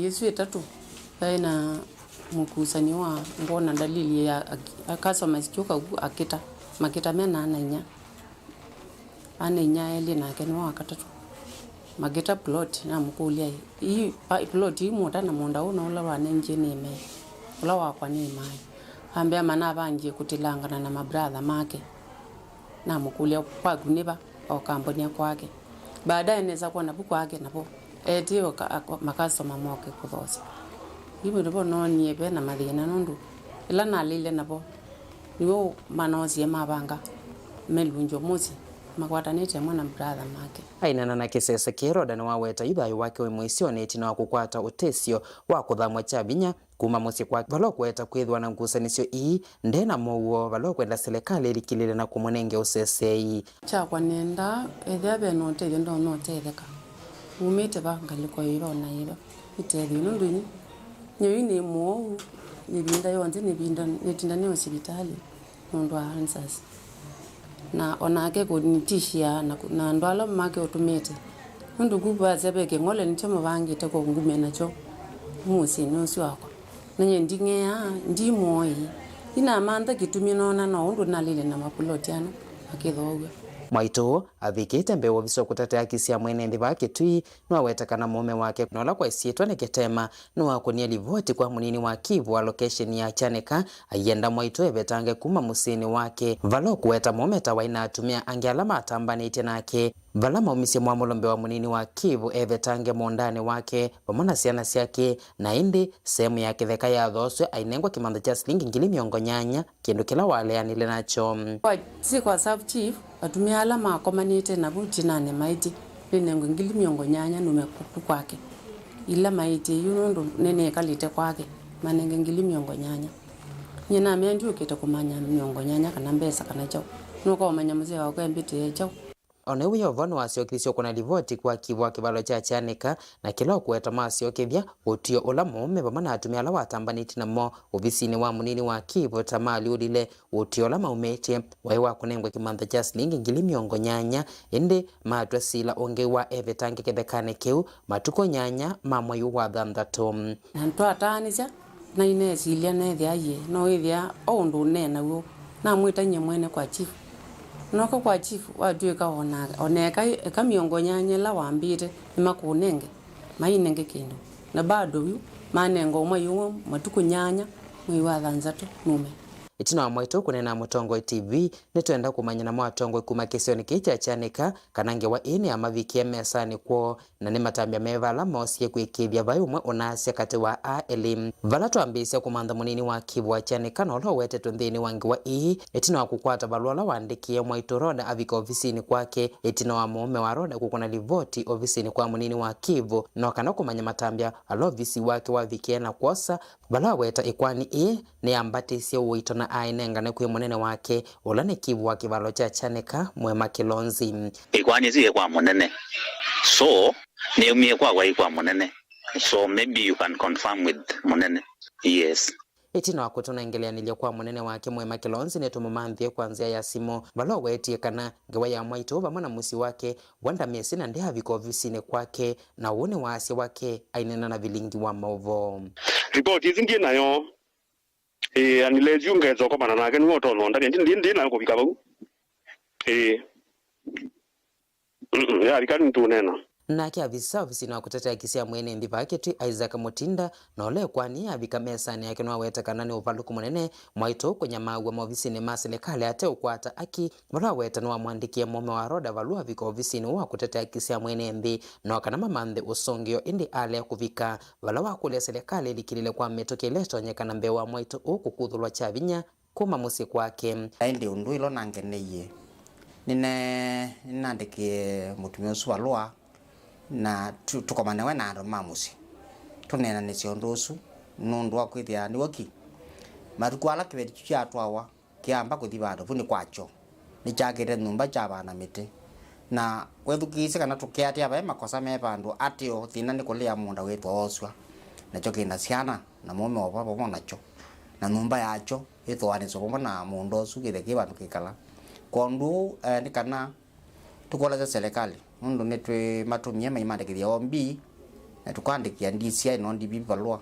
yesu etatu na mukusani wa ngona dalili ya akasa masichoka akita makita mena ananya eli na kenwa akatatu mageta plot na mukulia hii plot hii muta na monda una ula wa nje ni me ula wa kwa ni mai ambia mana banje kutilangana na mabrother make na mukulia kwa guniba au kampuni kwake baadaye neza kuwa na buku yake napo etio makaso mamoke kuthosi hivi ndipo noni ebe na mathina nundu ila nalile napo niwo manozi mabanga melunjo muzi magwatanite mwana brother make ainana na kisese kiroda na waweta yuthayo wake we muisione itina wa kukwata utesio wa kuthamwa chabinya kuma musi kwa valokweta kwithwa na ngusanisio ii ndena Mauvoo valokwenda serikali likilile na kumunenge usesei cha kwa nenda ethia beno te ndo no tetheka umite bangaliko yiba na yiba itethi nundu ni nyoini Mauvoo ni binda yonze ni binda netinda ne hospitali nundu answers na onake kunitishia na ndwala make utumite nundu kuba zebeke ngole nitemo bangite ko ngume nacho musi nosi wako nanye ndingea ndi moi ina manda kitumia nona no ndu nalile na mapulotiano akithoga Mwaito avikite mbewo viso kutetea kisia mwene ndhiva kitui nwawetakana mume wake nola kwa isietwa ni kitema nwakunia livoti kwa munini wa Kivu wa location ya Chanika ayenda Mwaito ebetange kuma musini wake valo kuweta mume tawaina atumia angialama atambanite nake vala maumisi mwamulombe wa munini wa Kivu ebetange mondani wake pamona siana siake na indi sehemu ya kitheka ya dhoswe ainengwa kimando cha shilingi 800 kindu kila waleanile nacho si kwa sub chief atumia alama akomanite na buti nane maiti linengo 800 numekupu kwake ila maiti yunundu nene kalite kwake manenge 800 nyina amendu kete kumanya 800 kana mbesa kana chao nuko umanya mzee wako mbite chao Onewe yovono wasio kisio kuna livoti kwa Kivu wa kibalo cha Chanika na kila kuweta masio kivya utio ula mume vamana atumia ala watambaniti na mo ofisini wa munini wa Kivu tamali udile utio la maumete waiwa kunengwe kimanda cha shilingi 800 indi matwa sila onge wa evetange kithekane kiu matuko nyanya mamwa yu wa thanthatu na ntwa tanisha na inesi ilia nethia ye no ithia oundu nena wo na mwita nyemwene kwa chief noko kwa chief watuika oneka eka 800 la wambite imakunenge mainenge kindu na bado yu manengo mwayo matuko nyanya mwiwa thanthatu mume itina wa Mwaito kunena Mutongo TV nitwenda kumanya na Mwatongo kuma kisioni kicha Chanika kanange wa ini amavikie mesani kwa na ni matambia mevala mosie kuikibia vai umwe unasya kati wa elim vala tuambisia kumanda munini wa Kivu wa Chanika na ulo wete tunthini wangi wa itina wa kukwata balwala waandikie Mwaito roda avika ofisini kwake itina wa mume wa roda kukuna livoti ofisini kwa munini wa Kivu na kana kumanya matambia alo visi wake wavikie na kwosa vala weta ikwani ni ambatisia uito na ainengane kwi munene wake ulane Kivu wa kibalo cha Chanika Mwema Kilonzi ikwani ziye kwa munene so ni umie kwa munene So maybe you can confirm with Munene. Yes. Itina wakutuna ingelianilio kwa munene wake Mwema Kilonzi netumu manthie kwanzia ya simu balo wetie kana ngewa ya mwaito vamana musi wake wanda miesi na ndeha viko ofisini kwake na uone waasi wake ainena na Vilingi wa Mauvoo. Report izingie nayo anilezi ungezo kwa manana nake nuoto no ndani ndi nayo kubika bau ya rikani tunena nake avisa ofisini wa kutetea kisia mwene ndi vake tu Isaac Mutinda na ole kwani avika mesani yake no wetakana ni uvaluku munene mwaito kwenye mawe ofisini ma serikali ate ukwata aki bala weta no mwandikie mume wa roda valua vika ofisini wa kutetea kisia mwene ndi no kana mamande usongio indi ale kuvika bala wa kule serikali likilile kwa metokeleto nyekana mbewa mwaito ukukuthulwa chavinya kuma musi kwake ndi undu ilo nangeneye ninandikie mutumio swalwa na tukomane we nando mamusi tunena ni ciondosu nundu wa kwithia ni waki matukwala kibeti kya twawa kiamba kuthi bado vuni kwacho ni chagire nyumba cha bana miti na wethukise kana tukiatia ba makosa me bandu atio thina ni kulia munda wetwa oswa na choki na siana na mume wa baba nacho na nyumba yacho ithwani so na mundo su githe kibandu kikala kondu ni kana tukola serikali mundu netwe matumie maimandikithia ombi na tukandikia ndisia no ndibi balwa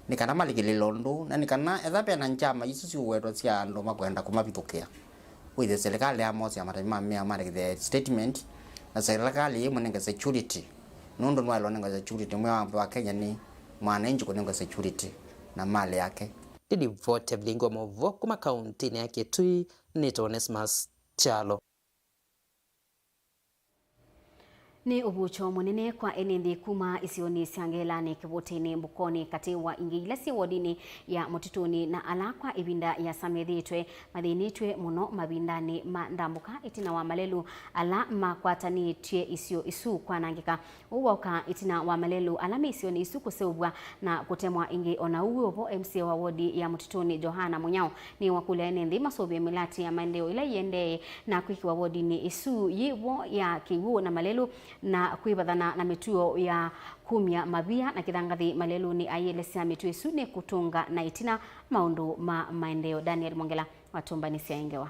ni kana malikile londo na ni kana ethape na njama isusi uwetwa cia ando makwenda kumabithukia with serikali ya mosi amatama me amandikithia statement na serikali imunenge security nundu nwalo nenga security mwe wa Kenya ni mwananchi kunenga security na mali yake didi vote Vilingi wa Mauvoo kuma kaunti yake Tui ni Onesmus Chalo. Ni ubucho munene kwa enendi kuma isioni siangelani kivotini mbukoni kati wa ingilesi wodini ya motutuni na alakwa ibinda ya samedhitwe madhinitwe muno mabindani mandambuka itina wa malelu ala makwatani tue isio isu kwa nangika uwauka itina wa malelu alami isioni isu kuseubwa na kutemwa ingi ona uweopo MC wa wodi ya motutuni Johana Munyao ni wakule enendi masobi milati ya maendeo ila yende na kwiki wa wodini isu yiwo ya kiwu na malelu na kuibadhana na mituo ya kumya mabia na kithangathi malelu ni ayelesea mituo isune kutunga na itina maundu maendeo. Daniel Mongela watumbani siaingewa.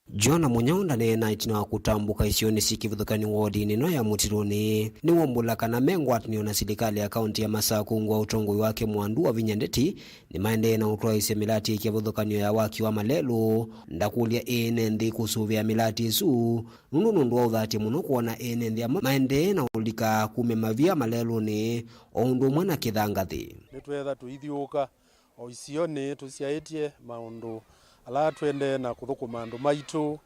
Johana Munyao na itina kutambuka isioni sikivudhukani wodi nino ya mutironi ni wombula kana mengo atini na serikali ya kaunti ya Masaku ngwa utongoi wake mwandu wa Vinyandeti ni maende na utoa ise milati ikivudhukani ya waki wa malelu ndakulia enendi kusuvia milati isu nundu wa uthati muno kuona enendi ya maende na ulika kume mavia malelu ni oundu mwana kithangathi nitwetha tuithiuka o isioni tusiaitie maundu ala twende na kuthukuma andu maitu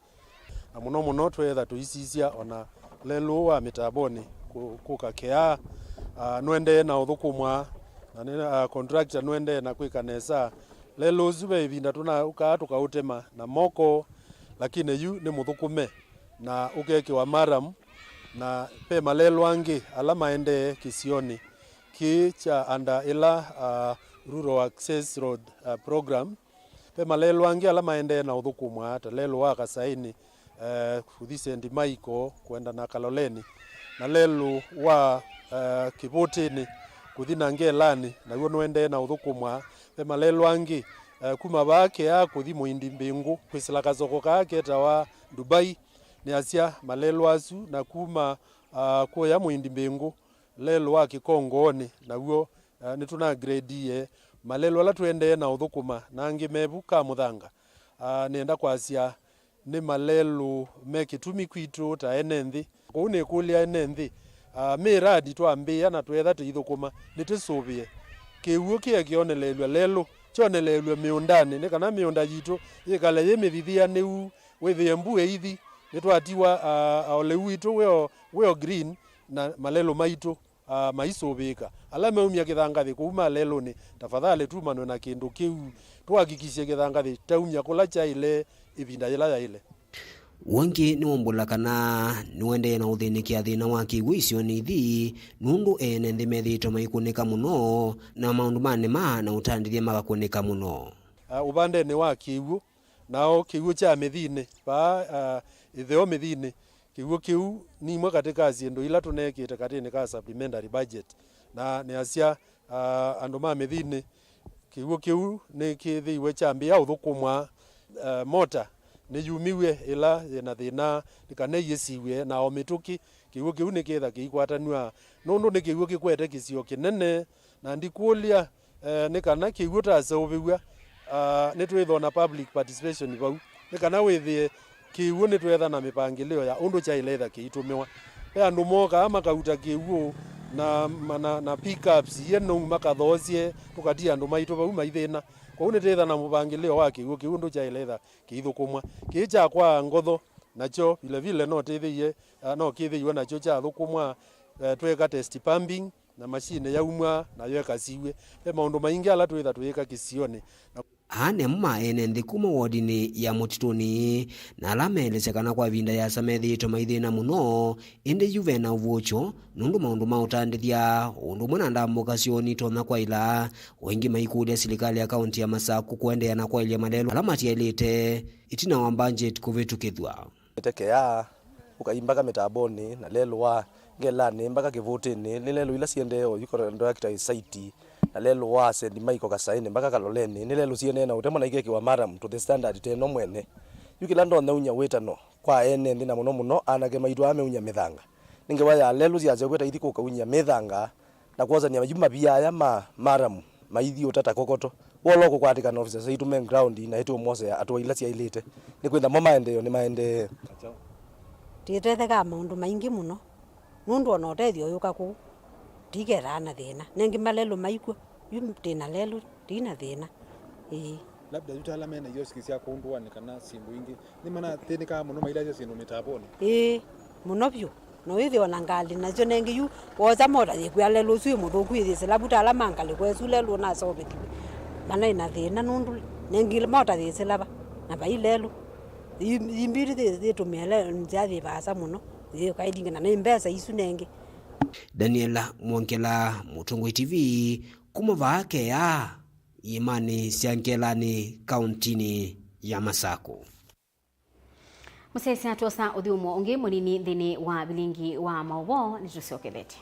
na muno twetha tuisisia ona lelu wa mitaboni kukakea nwende na uthukumwa na contractor nwende na kwikanesa lelu zube ibinda tuna tukautema na moko lakini yu ni muthukume na ukeke wa maram na pe malelu angi ala maende kisioni kicha anda ila rural access road program pe malelu angi ala maende na uthukumwa hata lelu waka saini kuthisendi maiko kwenda na Kaloleni na lelu wa kibotini kuthina ngelani na guo nwende na uthukumwa pe malelu angi kuma bake ya kuthi muindi mbingu kwisila kazoko kake tawa Dubai ni asia malelu asu na kuma kuya muindi mbingu lelu wa Kikongoni na guo nituna grade ye malelu ala twende na uthukuma nangi mebuka muthanga nenda kwasia ni malelu mekitumi kwitu ta enenthi kune kulia enenthi miradi twambia na twetha tuithukuma nitisubie kiuo kia kionelelwa lelu chonelelwa miundani ni kana miunda yitu ikale yemithithia niu withie mbue ithi nitwatiwa ole witu weo green na malelu maitu maisubika ala meumia kithangathi kuma lelu ni tafadhali tumanwe na kindu kiu tuhakikishe kithangathi taumia kula cha ile ibinda ila ile wangi ni wombula kana niwende na uthinikia thina wa kiwisio ni thi nundu ene nthimethito maikunika muno na maundu mane na utandirie magakunika muno ubande ni wa kiwu nao kiwu cha mithini pa itheo mithini kiwu kiu ni mwe katika ciendu ila tunekite katini ka supplementary budget na nĩ acia andũ ma mĩthini kiugo kiu nĩ kĩthĩiwe chambia ũthũkũmwa mota nĩ yumiwe ila na thĩna kana yesiwe na omituki kiugo kiu nĩ ketha kĩigwatanua nundu nĩ kiugo kikwete kisio kinene na ndikulia nĩ kana kiugo ta sobiwa nĩ twĩtho na public participation bau nĩ kana withie kiugo nĩ twetha na mipangilio ya undu cha iletha kiitumiwa andu moka makauta kiugo na pickups yeno makathocie tukatia andu maitu bau maithina kwa une tetha na mupangilio wa kiugo kiu ndu cha iletha kiithukumwa kicha kwa ngotho nacho vile vile no tethiye no kithiwe nacho cha thukumwa tweka test pumping na machine yaumwa na yoka siwe pe maundu maingi ala twetha tweka kisioni ane mmaene nthi kuma wodini ya mutituni na alameelekana kwa vinda ya samethito maithina muno indi yuve na uvucho nundu maundu mautandithia undu mwana ndambuka sioni tona kwa ila wengi maikudia serikali ya kaunti ya Masaku kuendea na kwa ile malelo alamatielite itina wa budget kuvitukithwa teke ya ukaimbaka mitaboni na lelo wa ngelani mpaka kivutini lelo ila siendeo yuko ndo yakita site na lelo wase ndi maiko kasaini mpaka kaloleni ni lelo siene na utemo na igeki wa maram to the standard teno mwene yukila ndo na unya wetano kwa ene ndi na muno anake maitu ame unya mithanga ninge waya lelo siaze kweta ithiko ka unya mithanga na kwoza ni majuma bia ya maram maithi utata kokoto woloko kwatika na officer saitu main ground na etu mose atwa ila sia ilite ni kwenda maendeleo ni maende tietethega maundu maingi muno nundu ona utethio yuka ku tigera na thina nengi malelo maikwo yumtina lelo dina thina labda yutala mena yosikisia kundwa nikana sindu ingi ni mana tenika muno maila sindu mitaboni muno byo no ithio na ngali nacio nengi yu woza moda yekwa lelo sui muthuku ithise labuta ala mangale kwesu lelo na sobeti mana ina thina nundu nengi moda thise laba na bai lelo yimbiri thitu miele njathi basa muno iyo kaidinga na mbesa isu nengi Daniela Mwonkela Mutongoi TV kumuvake ya imani siankelani kauntini ya Masako. Musesi atosa uthiumo ungi munini thini wa Vilingi wa Mauvoo nitusiokelete.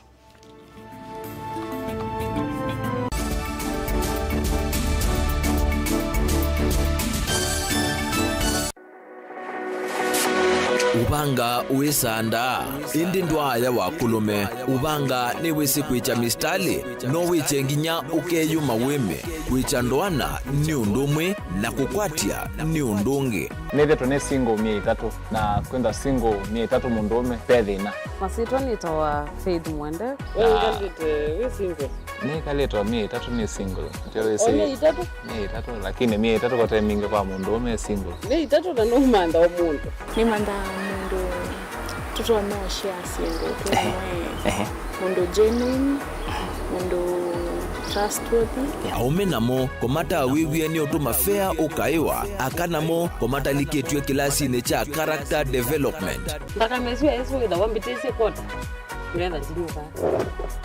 Ubanga uisanda indi ndwaya wakulume ubanga ni wisi kwicha mistali no wichenginya ukeyuma wime kwicha ndwana ni undumwe na kukwatia ni undungi nithe tune single 300 na kwenda single 300 mundume pethina masitwa nitoa Faith Mwende we single ni kaleto 300 ni single ndio isi 300 lakini 300 kwa time mingi kwa mundume single 300 na no manda omuntu ni manda mundu tuto no share single mundu genuine mundu trustworthy aume namo komata wiwie ni utuma fair ukaiwa akanamo komata liketwe kilasi ne cha character development ndaka meswe eso ida wambitese kota nenda ndinuka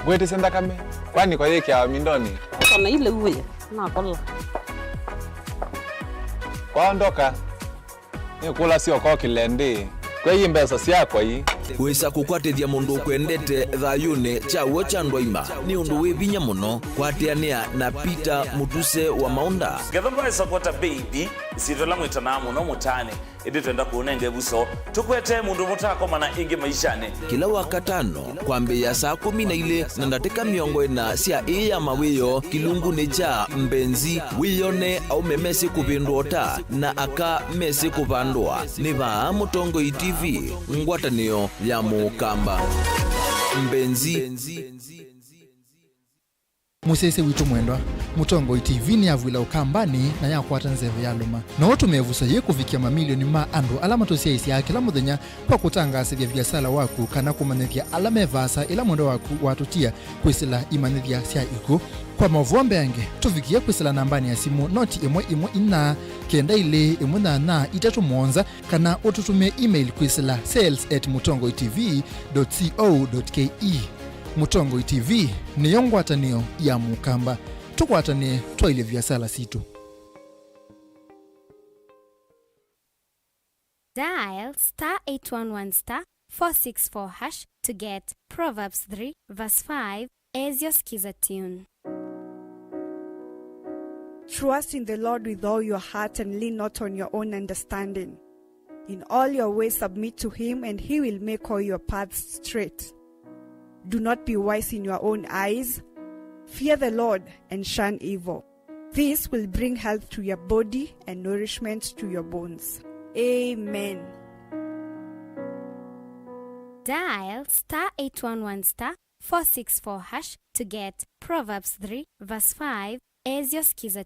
gwete senda kame kwani kwa yeke ya mindoni kana ile uwe na kola kwaondoka ni kula sio kwa kilende kwa hii mbesa siako hii wisa kukwatithia mundu kwendete thayune chawo cha ndwaima ni undu wivinya muno kwatiania na Peter Mutuse wa Maunda gethomba supporta baby sitola mwitana muno mutane indi twenda kuonenge buso tukwete mundu mutako mana ingi maishane kila wakatano kwambia saa 12 na ndateka miongo ina sia iya mawiyo kilungu ni cha mbenzi wiyone au memesi kupindota na aka mesi kupandwa ni ba Mutongoi TV ngwatanio ya mukamba mbenzi musese witu mwendwa Mutongoi TV ni avwila ukambani na yakwata nzeve ya luma na watu mevusa ye kufikia mamilioni ma andu alama tosia isi ya kila muthenya kwa kutangasa vya biasala waku kana kumanithia alame vasa ila mwendo waku watutia kwisila imanithia sia iku kwa Mauvoo mbenge tufikia kwisila nambani ya simu noti imwe ina kenda ile imwe na itatu monza kana ututumie email kwisila sales@mutongoitv.co.ke Mutongoi TV ni yongwatanio ya mukamba tukwatanie twaile biasala situ. Dial *811*464# to get Proverbs 3 verse 5 as your skiza tune. Trust in the Lord with all your heart and lean not on your own understanding. In all your ways submit to him, and he will make all your paths straight. Do not be wise in your own eyes. Fear the Lord and shun evil. This will bring health to your body and nourishment to your bones. Amen. Dial *811*464# to get Proverbs 3 verse 5 as your skiza.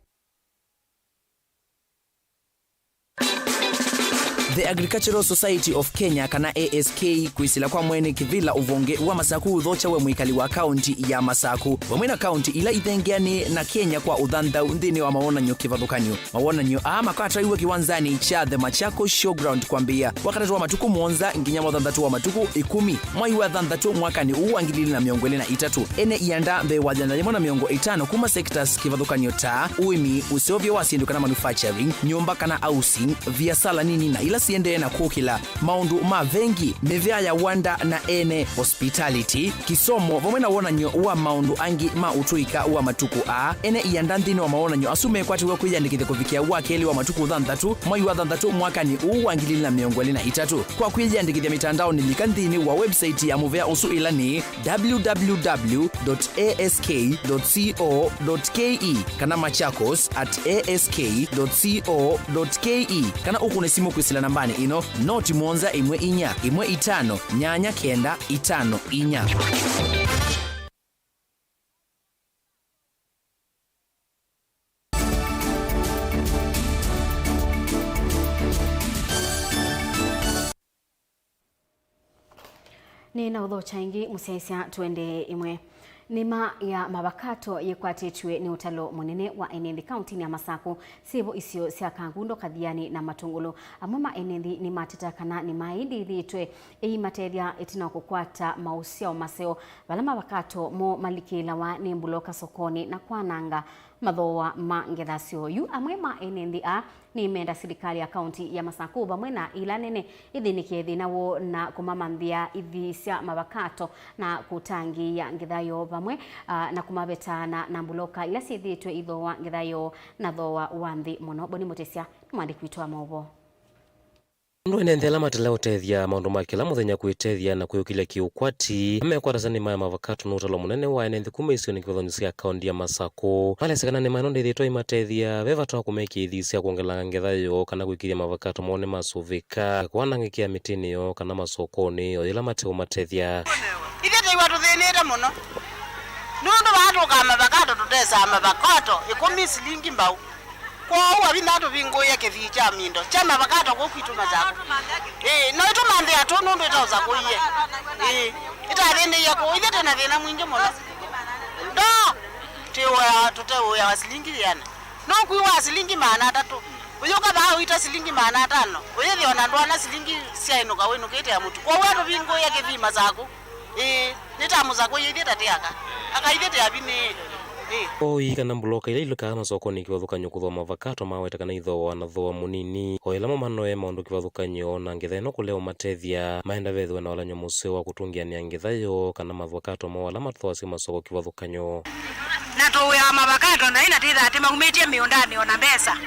The Agricultural Society of Kenya kana ASK kwisila kwa mwene kivila uvonge wa Masaku uthocha we mwikali wa county ya Masaku wamwena county ila ithengeani na Kenya kwa uthantha nthini wa mawonanyo kivathukanio mawonanyo makatraiwe kiwanzani cha the Machako Showground kwambia wakati wa matuku mwonza nginya mwathantatu wa matuku 10 mwai wa thantatu mwakani uu wa 2023 ene ianda mbe wajandanyemo na miongo 5 kuma sectors kivathukanio ta uimi usiovyo wa sindu kana manufacturing nyumba kana housing biashara nini na ila siende na kukila maundu mavengi mevya ya wanda na ene hospitality kisomo vomwe na wonanyo wa maundu angi utuika wa matuku ene iyandanthini wa maonanyo asume kwatiwe kwiyandikithia kuvikia wakeli wa matuku thantatu mwai wa thantatu mwakani uu wa 2023 kwa kwiyandikithia mitandao ni likanthini wa website ya muvea usu ila ni www.ask.co.ke kana machakos@ask.co.ke kana ukune simu kwisila nambani ino noti mwonza imwe inya imwe itano nyanya kenda itano inya. Ni na udhocha ingi musiaisia tuende imwe. Nima ya mabakato yekwatitwe ni utalo munene wa enendi county ya Masaku sibo isio sia kangundo kathiani na matungulu amuma enendi ni matitakana ni maindi thitwe matethia itina kukwata mausia o maseo bala mabakato mo malikila wa nimbuloka sokoni na kwananga mathoa ma ngethasio yu amwe ma enendi ni menda serikali ya county ya Masaku bamwe na ila nene ithinikie thinawo na kumamanthia ithisia mabakato na kutangi ya ngithayo bamwe na kumabetana na mbuloka ila sithitwe ithoa ngithayo na thoa wanthi muno boni mutesia mwandiki witwa Mauvoo Mwene nthela matela utethia maundu makila muthenya kwitethia na kuyukile kiukwati mekwarazani maya mavakato n'utalo munene wa enendi kuma isio ni kivithoni sia kaunti ya Masaku malesekana ni maino ndithitwa imatethia vevatoa kumeki ithi sia kuongelanga ngethayo kana kwikiria mavakato mone masuvika kwanangikia mitini yo kana masokoni o ila mateo matethia ithete iwa tuthinite muno nundu watuka mavakato tutesa mavakato 10 silingi mbau kwa vinatu vingoya kevi cha mindo chama bakata ko kwituma zako no itumande atu nundu itauza kuiye itathinde yako ithete na thina mwingi muno do tiwa tutewa wasilingi yana no kuiwa silingi maana 3 uyoka ba uita silingi maana 5 uyethi ona ndwana silingi sia ino kawenu kete ya mutu kwa watu vingoya kevi mazako nitamuza kuiye tatiaka akaithete yapini Oi kana mbuloka ile iluka masokoni kivathukanyo kuthwa mavakato maweta kana ithoa na thoa munini o ila mamanoe maundu kivathukanyo na ngitheno kuleo matethia maenda vethwe na walanyo museo wa kutungiania ngithayo kana mavakato mawala mathoa si masoko kivathukanyo na tuya mavakato na ina titha ati maumetie miundani ona mbesa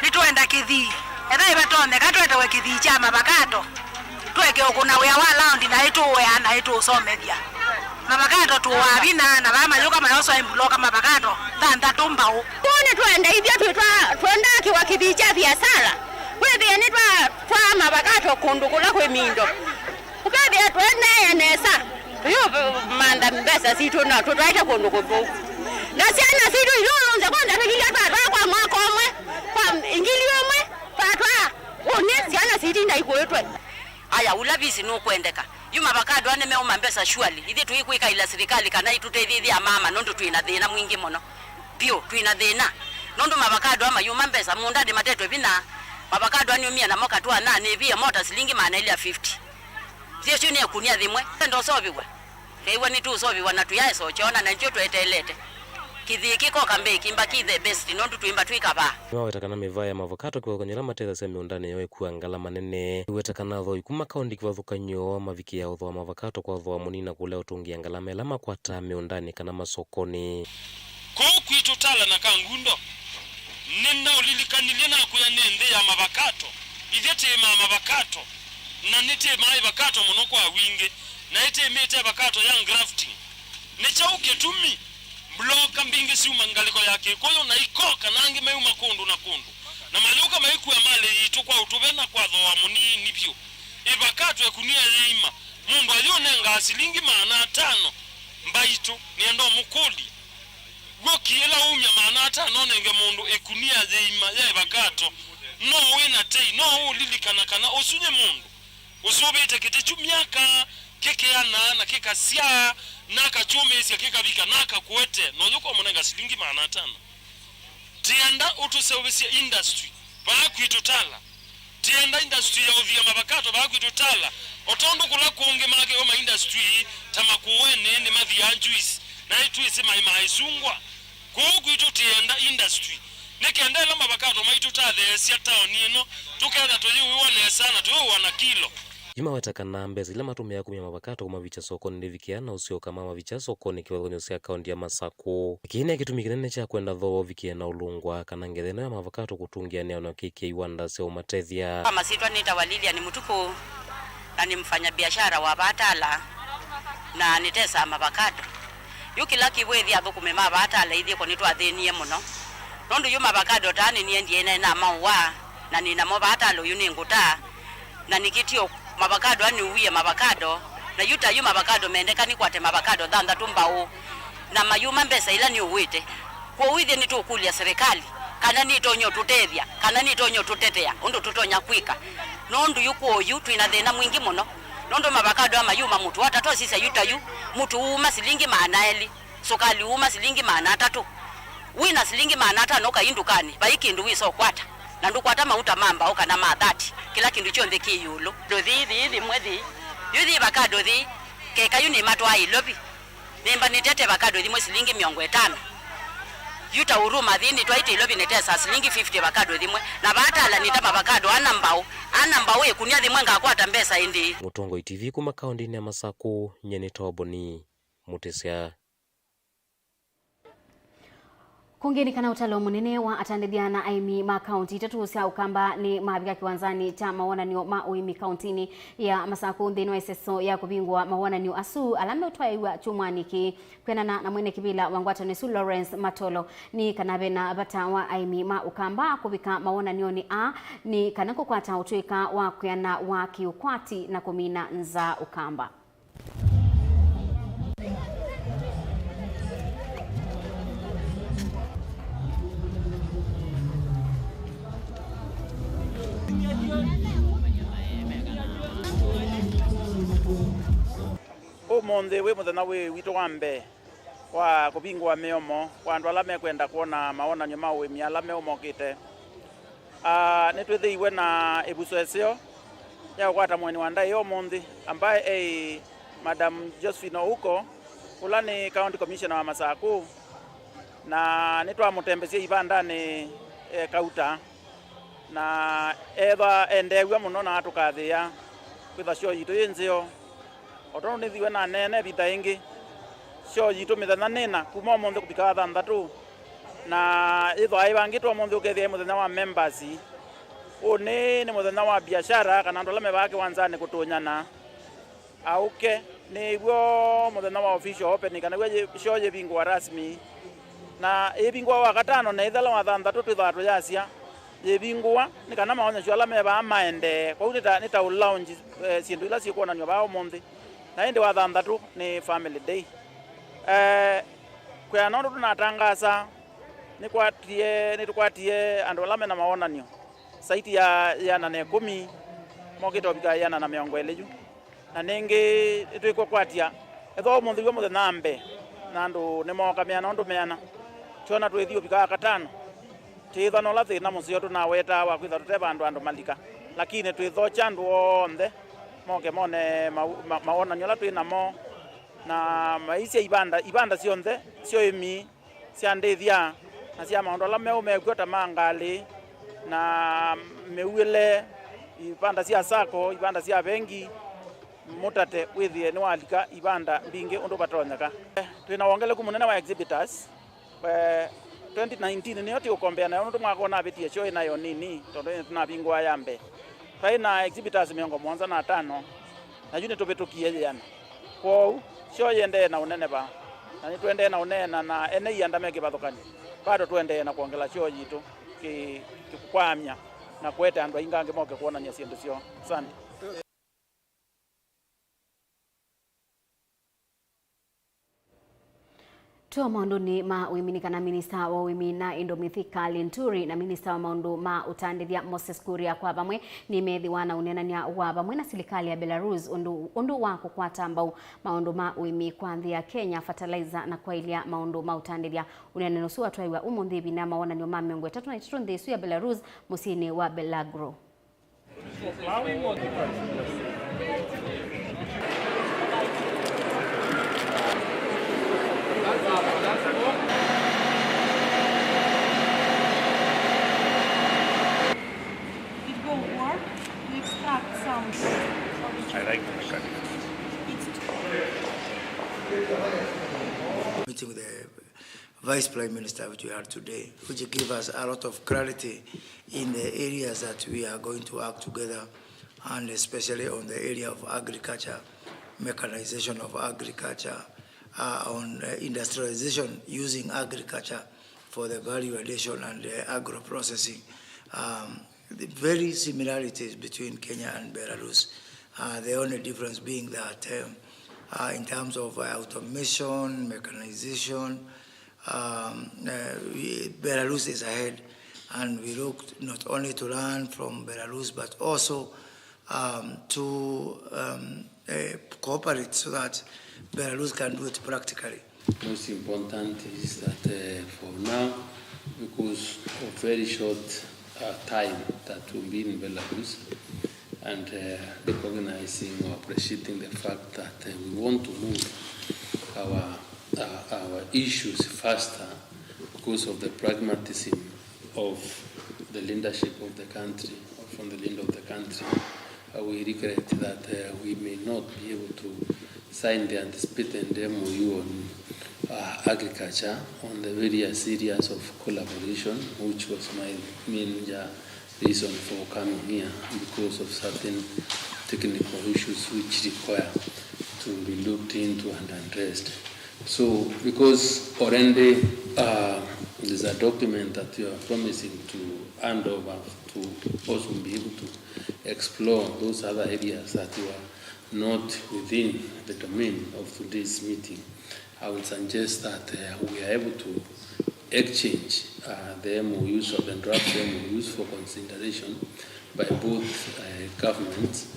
nitwenda kithi etha ivatone katwete we kithi cha mavakato tweke ukuna wea wa laundi na ituwe na itusomethia mabakato tuwabina na bama yuka mayoso imbuloka mabakato thanda tumbao tune twenda ivya twenda kiwa kibicha biashara wewe ni twa mabakato kundukula kwe mindo ukabe twenda yanesa yo manda mbesa situ na tutaita kundukubu na siana situ yulunza kwenda tukilia kwa mwako mwe kwa ingilio mwe patwa one siana situ ndaikuetwe aya ulabisi no kwendeka yuma bakado ane me umambesa shwali ithi tuikuika ila serikali kana itutethithia mama nondu tuina thina mwingi muno bio tuina thina nondu mabakado ama yuma mbesa mundadi matetwe bina mabakado ani umia na moka tu anane bia mota silingi maana ile 50 sio sio ni kunia thimwe ndo sobiwa kaiwa ni tu sobiwa na tuyae so chona na njo twetelete kithiki ko kambe kimba kithe best nondu tuimba twikaba wetakana mivaa ya mavakato kiwathonyera mathetha cia miundani yoe kuangala manene wetakana tho ikuma kaundi kivathukanyo maviki ya uthoa mavakato kwa uthoa munina kule utungia ngalama ela makwata miundani kana masokoni ko kwitu tala na kangundo nina ulilikanile na kuya nende ya mavakato ithete mavakato na nite mai vakato muno kwa wingi na ite mete vakato ya grafting nechauke tumi bloka mbingi si umangaliko yake koyo na ikoka nangi meuma kundu na kundu na maluka maiku ya male itukwa utuvena kwa dhoa muni nipyo ivakato ya kunia yeima mundu alionenga asilingi maana 5 mbaitu niendo mukuli woki ela umya maana 5 nenge mundu ekunia yeima ya ivakato no wena tei no ulilikana kana osunye mundu usubite kitichu miaka keke yana na keka sia naka chumesi keka bika naka kuete no yuko munenga silingi maana 5 tienda utu service industry bakwitutala tienda industry ya ovia mabakato bakwitutala otondo kula kuonge make oma industry tamakuwene ni madhi ya juice na itu isema imaisungwa kukwito tienda industry nekendela mabakato maitutale sia town ino tukenda tuyiwe sana tuwe wana kilo Juma wetakana mbezi ila matumia ya kumia mavakato kumavicha sokoni ndivikiana usio kama mavicha sokoni kiwathonyosia kaundi ya Masako. Kine kitumi kinene cha kwenda tho vikiana ulungwa kana ngetheno ya mavakato kutungia neo na kike iwanda seo matethia. Kama sitwa nitawalilia ni mtuku na ni mfanya biashara wa batala na nitesa mavakato. Yuki laki wethi athukume mabatala ithi ko nitwa thenie muno. Nondu yu mavakato tani niendie na mauwa na nina mabatalo yu ninguta na nikitio mabakado ani uwie mabakado na yuta yu mabakado mendekani kwate mabakado dhanda tumbao na mayuma mbesa ila ni uwite kwa uwithe ni tukulia serikali kana ni tonyo tutethia kana ni tonyo tutetea undu tutonya kwika nondu yuko yu twina thina mwingi muno nondu mabakado ama yuma mutu watatu sisi yuta yu mutu uma silingi maana eli sukali uma silingi maana 3 wina silingi maana 5 ka indukani baikindu wiso kwata na ndukwata mauta mamba oka na mathati kila kindu chonde kiyulo dothi mwezi yuthi bakado thi keka yuni matwa ilobi nemba nitete bakado thi mwezi silingi 500 yuta uruma thini twaite ilobi netesa silingi 50 bakado thimwe na batala nitama bakado ana mbao ekunia thimwe ngakwata mbesa indi Mutongo TV kuma kaundi ya Masako nyene toboni mutesia Kungeni kana utalo munene wa atandediana aimi ma county tatu cia ukamba ni mabika kiwanzani cha mawonanio ma uimi countini ya Masako ndino iseso ya kubingwa mawonanio asu alame utwaiwa chumwaniki kwenana na mwene kibila wangwata nesu Lawrence Matolo ni kanabe na batawa aimi ma ukamba kubika mawonanio ni ni kanako kwata utwika wa kuyana wa kiukwati na kumina nza ukamba. Monde we muthena we witu wambe wa kubingwa meomo kwa andu ala mekwenda kuona maonanio ma uimi ala meomokite nitwithiiwe na ibuso esio ya kwata mweni wa ndai omonthi ambaye Madam Josephine Ouko ula ni county commissioner wa Masako na nitwamutembesia ibandani kauta na eva endewa muno na atukathia kwitha cio yitu yinzio otono nithiwe na nene bita ingi cio yitu mithenya nina kuma omonthi kubika 6 na itho aibangitwo omonthi ukethia muthenya wa members ni muthenya wa biashara kana ndola mebake wanzani kutunyana auke niguo muthenya wa official opening kana gwe cio yebingwa rasmi na ebingwa wa gatano na ithala wa 6 twithatu yasia yebingwa ni kana maonya ala meba maende kwa uta nita lounge sindu ila sikuona nyo bao monthi na ende wa 6 ni family day kwa nondo tunatangasa ni tukwatie andu ala mena maonanio saiti ya nane 10 mokito bika ya na miongo eleju na ningi twiko kwatia etho monthi gwe muthenya mbe na andu ni moka mea nondo meana chona twithio bika 5 tithano la thina musio tunaweta wa kwitha tuteba andu malika lakini twithocha andu onthe moke mone maonanio la twina mo na maisha ibanda cionthe cio imi cia ndithia na cia maundu ala meumekua ta mangali na meuile ibanda cia sako ibanda cia bengi mutate withie ni walika ibanda mbingi undu batonyaka twina wongeleku munene wa exhibitors 2019 niyo tikukombea nayo ndu mwakona abitie show nayo nini tondu tunabingwa yambe twaina exhibitors 75 na juni tubitukie yana kwou show yende na unene ba na ni twende na unena na ene yanda meke bathukani bado twende na kuongela show yitu kikwamya na kweta andu aingange moke kuonania sindu cio. Asante. Tuo maunduni ma uiminika na minista wa uimina Indomithika Linturi na minista wa maundu ma utandithia Moses Kuria kwa bamwe ni methiwa na unenania wa bamwe na serikali ya Belarus undu wa kukwata mbau maundu ma uimi kwa nthi ya Kenya fertilizer na kwailia maundu ma utandithia uneneno suwa twaiwa umuthi bina mawonanio ma 33 nthi isu ya Belarus musini wa Belagro. It will work to extract sound. I like the mechanic. Meeting with the Vice Prime Minister which we had today, which gave us a lot of clarity in the areas that we are going to work together, and especially on the area of agriculture, mechanization of agriculture, on industrialization using agriculture for the value addition and agro-processing. The very similarities between Kenya and Belarus, the only difference being that in terms of automation, mechanization, Belarus is ahead, and we look not only to learn from Belarus but also to cooperate so that Belarus can do it practically. Most important is that for now, because of very short time that we'll be in Belarus, and recognizing or appreciating the fact that we want to move our issues faster because of the pragmatism of the leadership of the country, or from the leader of the country. We regret that we may not be able to sign the anticipated MOU on agriculture on the various areas of collaboration, which was my main reason for coming here, because of certain technical issues which require to be looked into and addressed. So, because already there's a document that you are promising to hand over to also be able to explore those other areas that you are not within the domain of today's meeting, I would suggest that we are able to exchange the MOUs or the draft MOUs for consideration by both governments.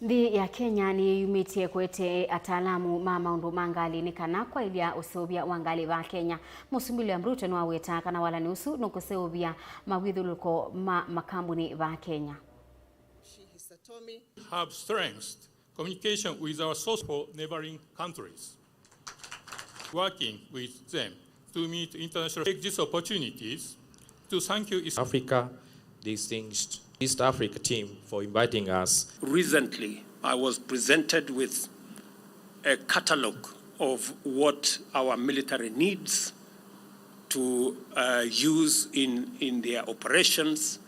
Nthi ya Kenya ni yumitie kwete ataalamu ma maundu mangali ni kana kwa ilia usobia wangali wa Kenya. Musumbili ya Mruto ni waweta kana wala nusu nukuseobia mawithuluko ma makambuni wa Kenya. Have strengthened communication with our social neighboring countries, working with them to meet international take these opportunities to thank you East Africa, distinguished East Africa team for inviting us. Recently, I was presented with a catalogue of what our military needs to use in their operations,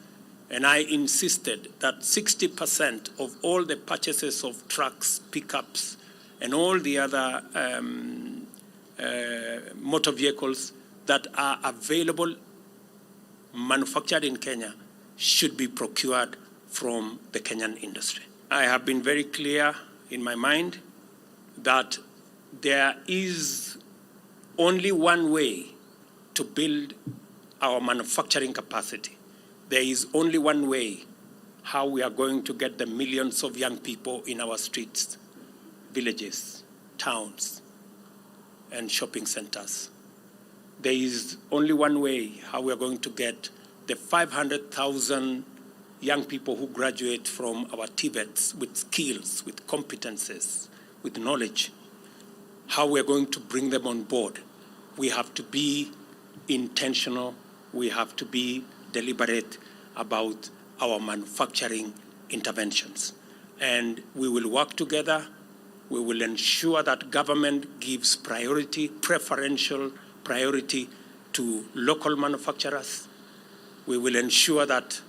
and I insisted that 60% of all the purchases of trucks, pickups, and all the other motor vehicles that are available, manufactured in Kenya, should be procured from the Kenyan industry. I have been very clear in my mind that there is only one way to build our manufacturing capacity. There is only one way how we are going to get the millions of young people in our streets, villages, towns, and shopping centers. There is only one way how we are going to get the 500,000 young people who graduate from our TVETs with skills, with competences, with knowledge, how we're going to bring them on board. We have to be intentional, we have to be deliberate about our manufacturing interventions. And we will work together. We will ensure that government gives priority, preferential priority to local manufacturers. We will ensure that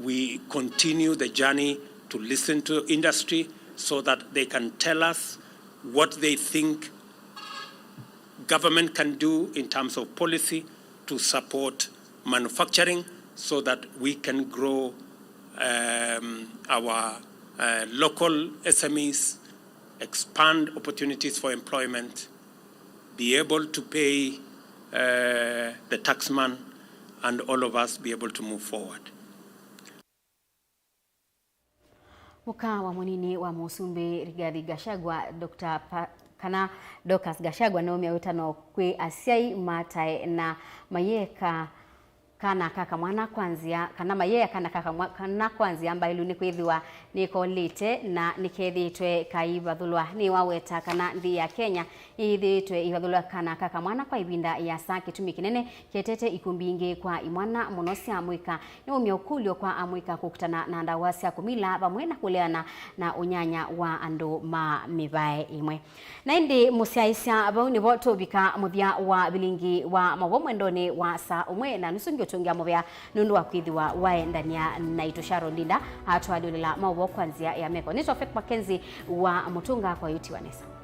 we continue the journey to listen to industry so that they can tell us what they think government can do in terms of policy to support manufacturing so that we can grow our local SMEs, expand opportunities for employment, be able to pay the taxman, and all of us be able to move forward. Muka wa munini wa Musumbi Rigathi Gachagua kana Dorcas Gachagua na umia witano kwe asiai matai na mayeka kana kaka mwana kwanzia kana mayeka kana kaka mwana kwanzia ambaye luni kwithiwa niko lite na nikethitwe kaibathulwa ni waweta kana nthi ya Kenya ithitwe ibathulwa kana kaka mwana kwa ibinda ya saa kitumi kinene ketete ikumbingi kwa imwana muno cia mwika ni umia ukulio kwa amwika kukutana na ndawa cia kumila bamwe na kuleana na unyanya wa andu ma mibae imwe na indi musiaisya bau ni boto bika muthia wa Vilingi wa Mauvoo mwendoni wa saa umwe na nusu tungia muvea nundu wa kwithiwa waendania na itusharo ndinda atwaliolela Mauvoo kwanzia ya meko. Nito MAKENZI wa mutunga kwa yuti wanesa.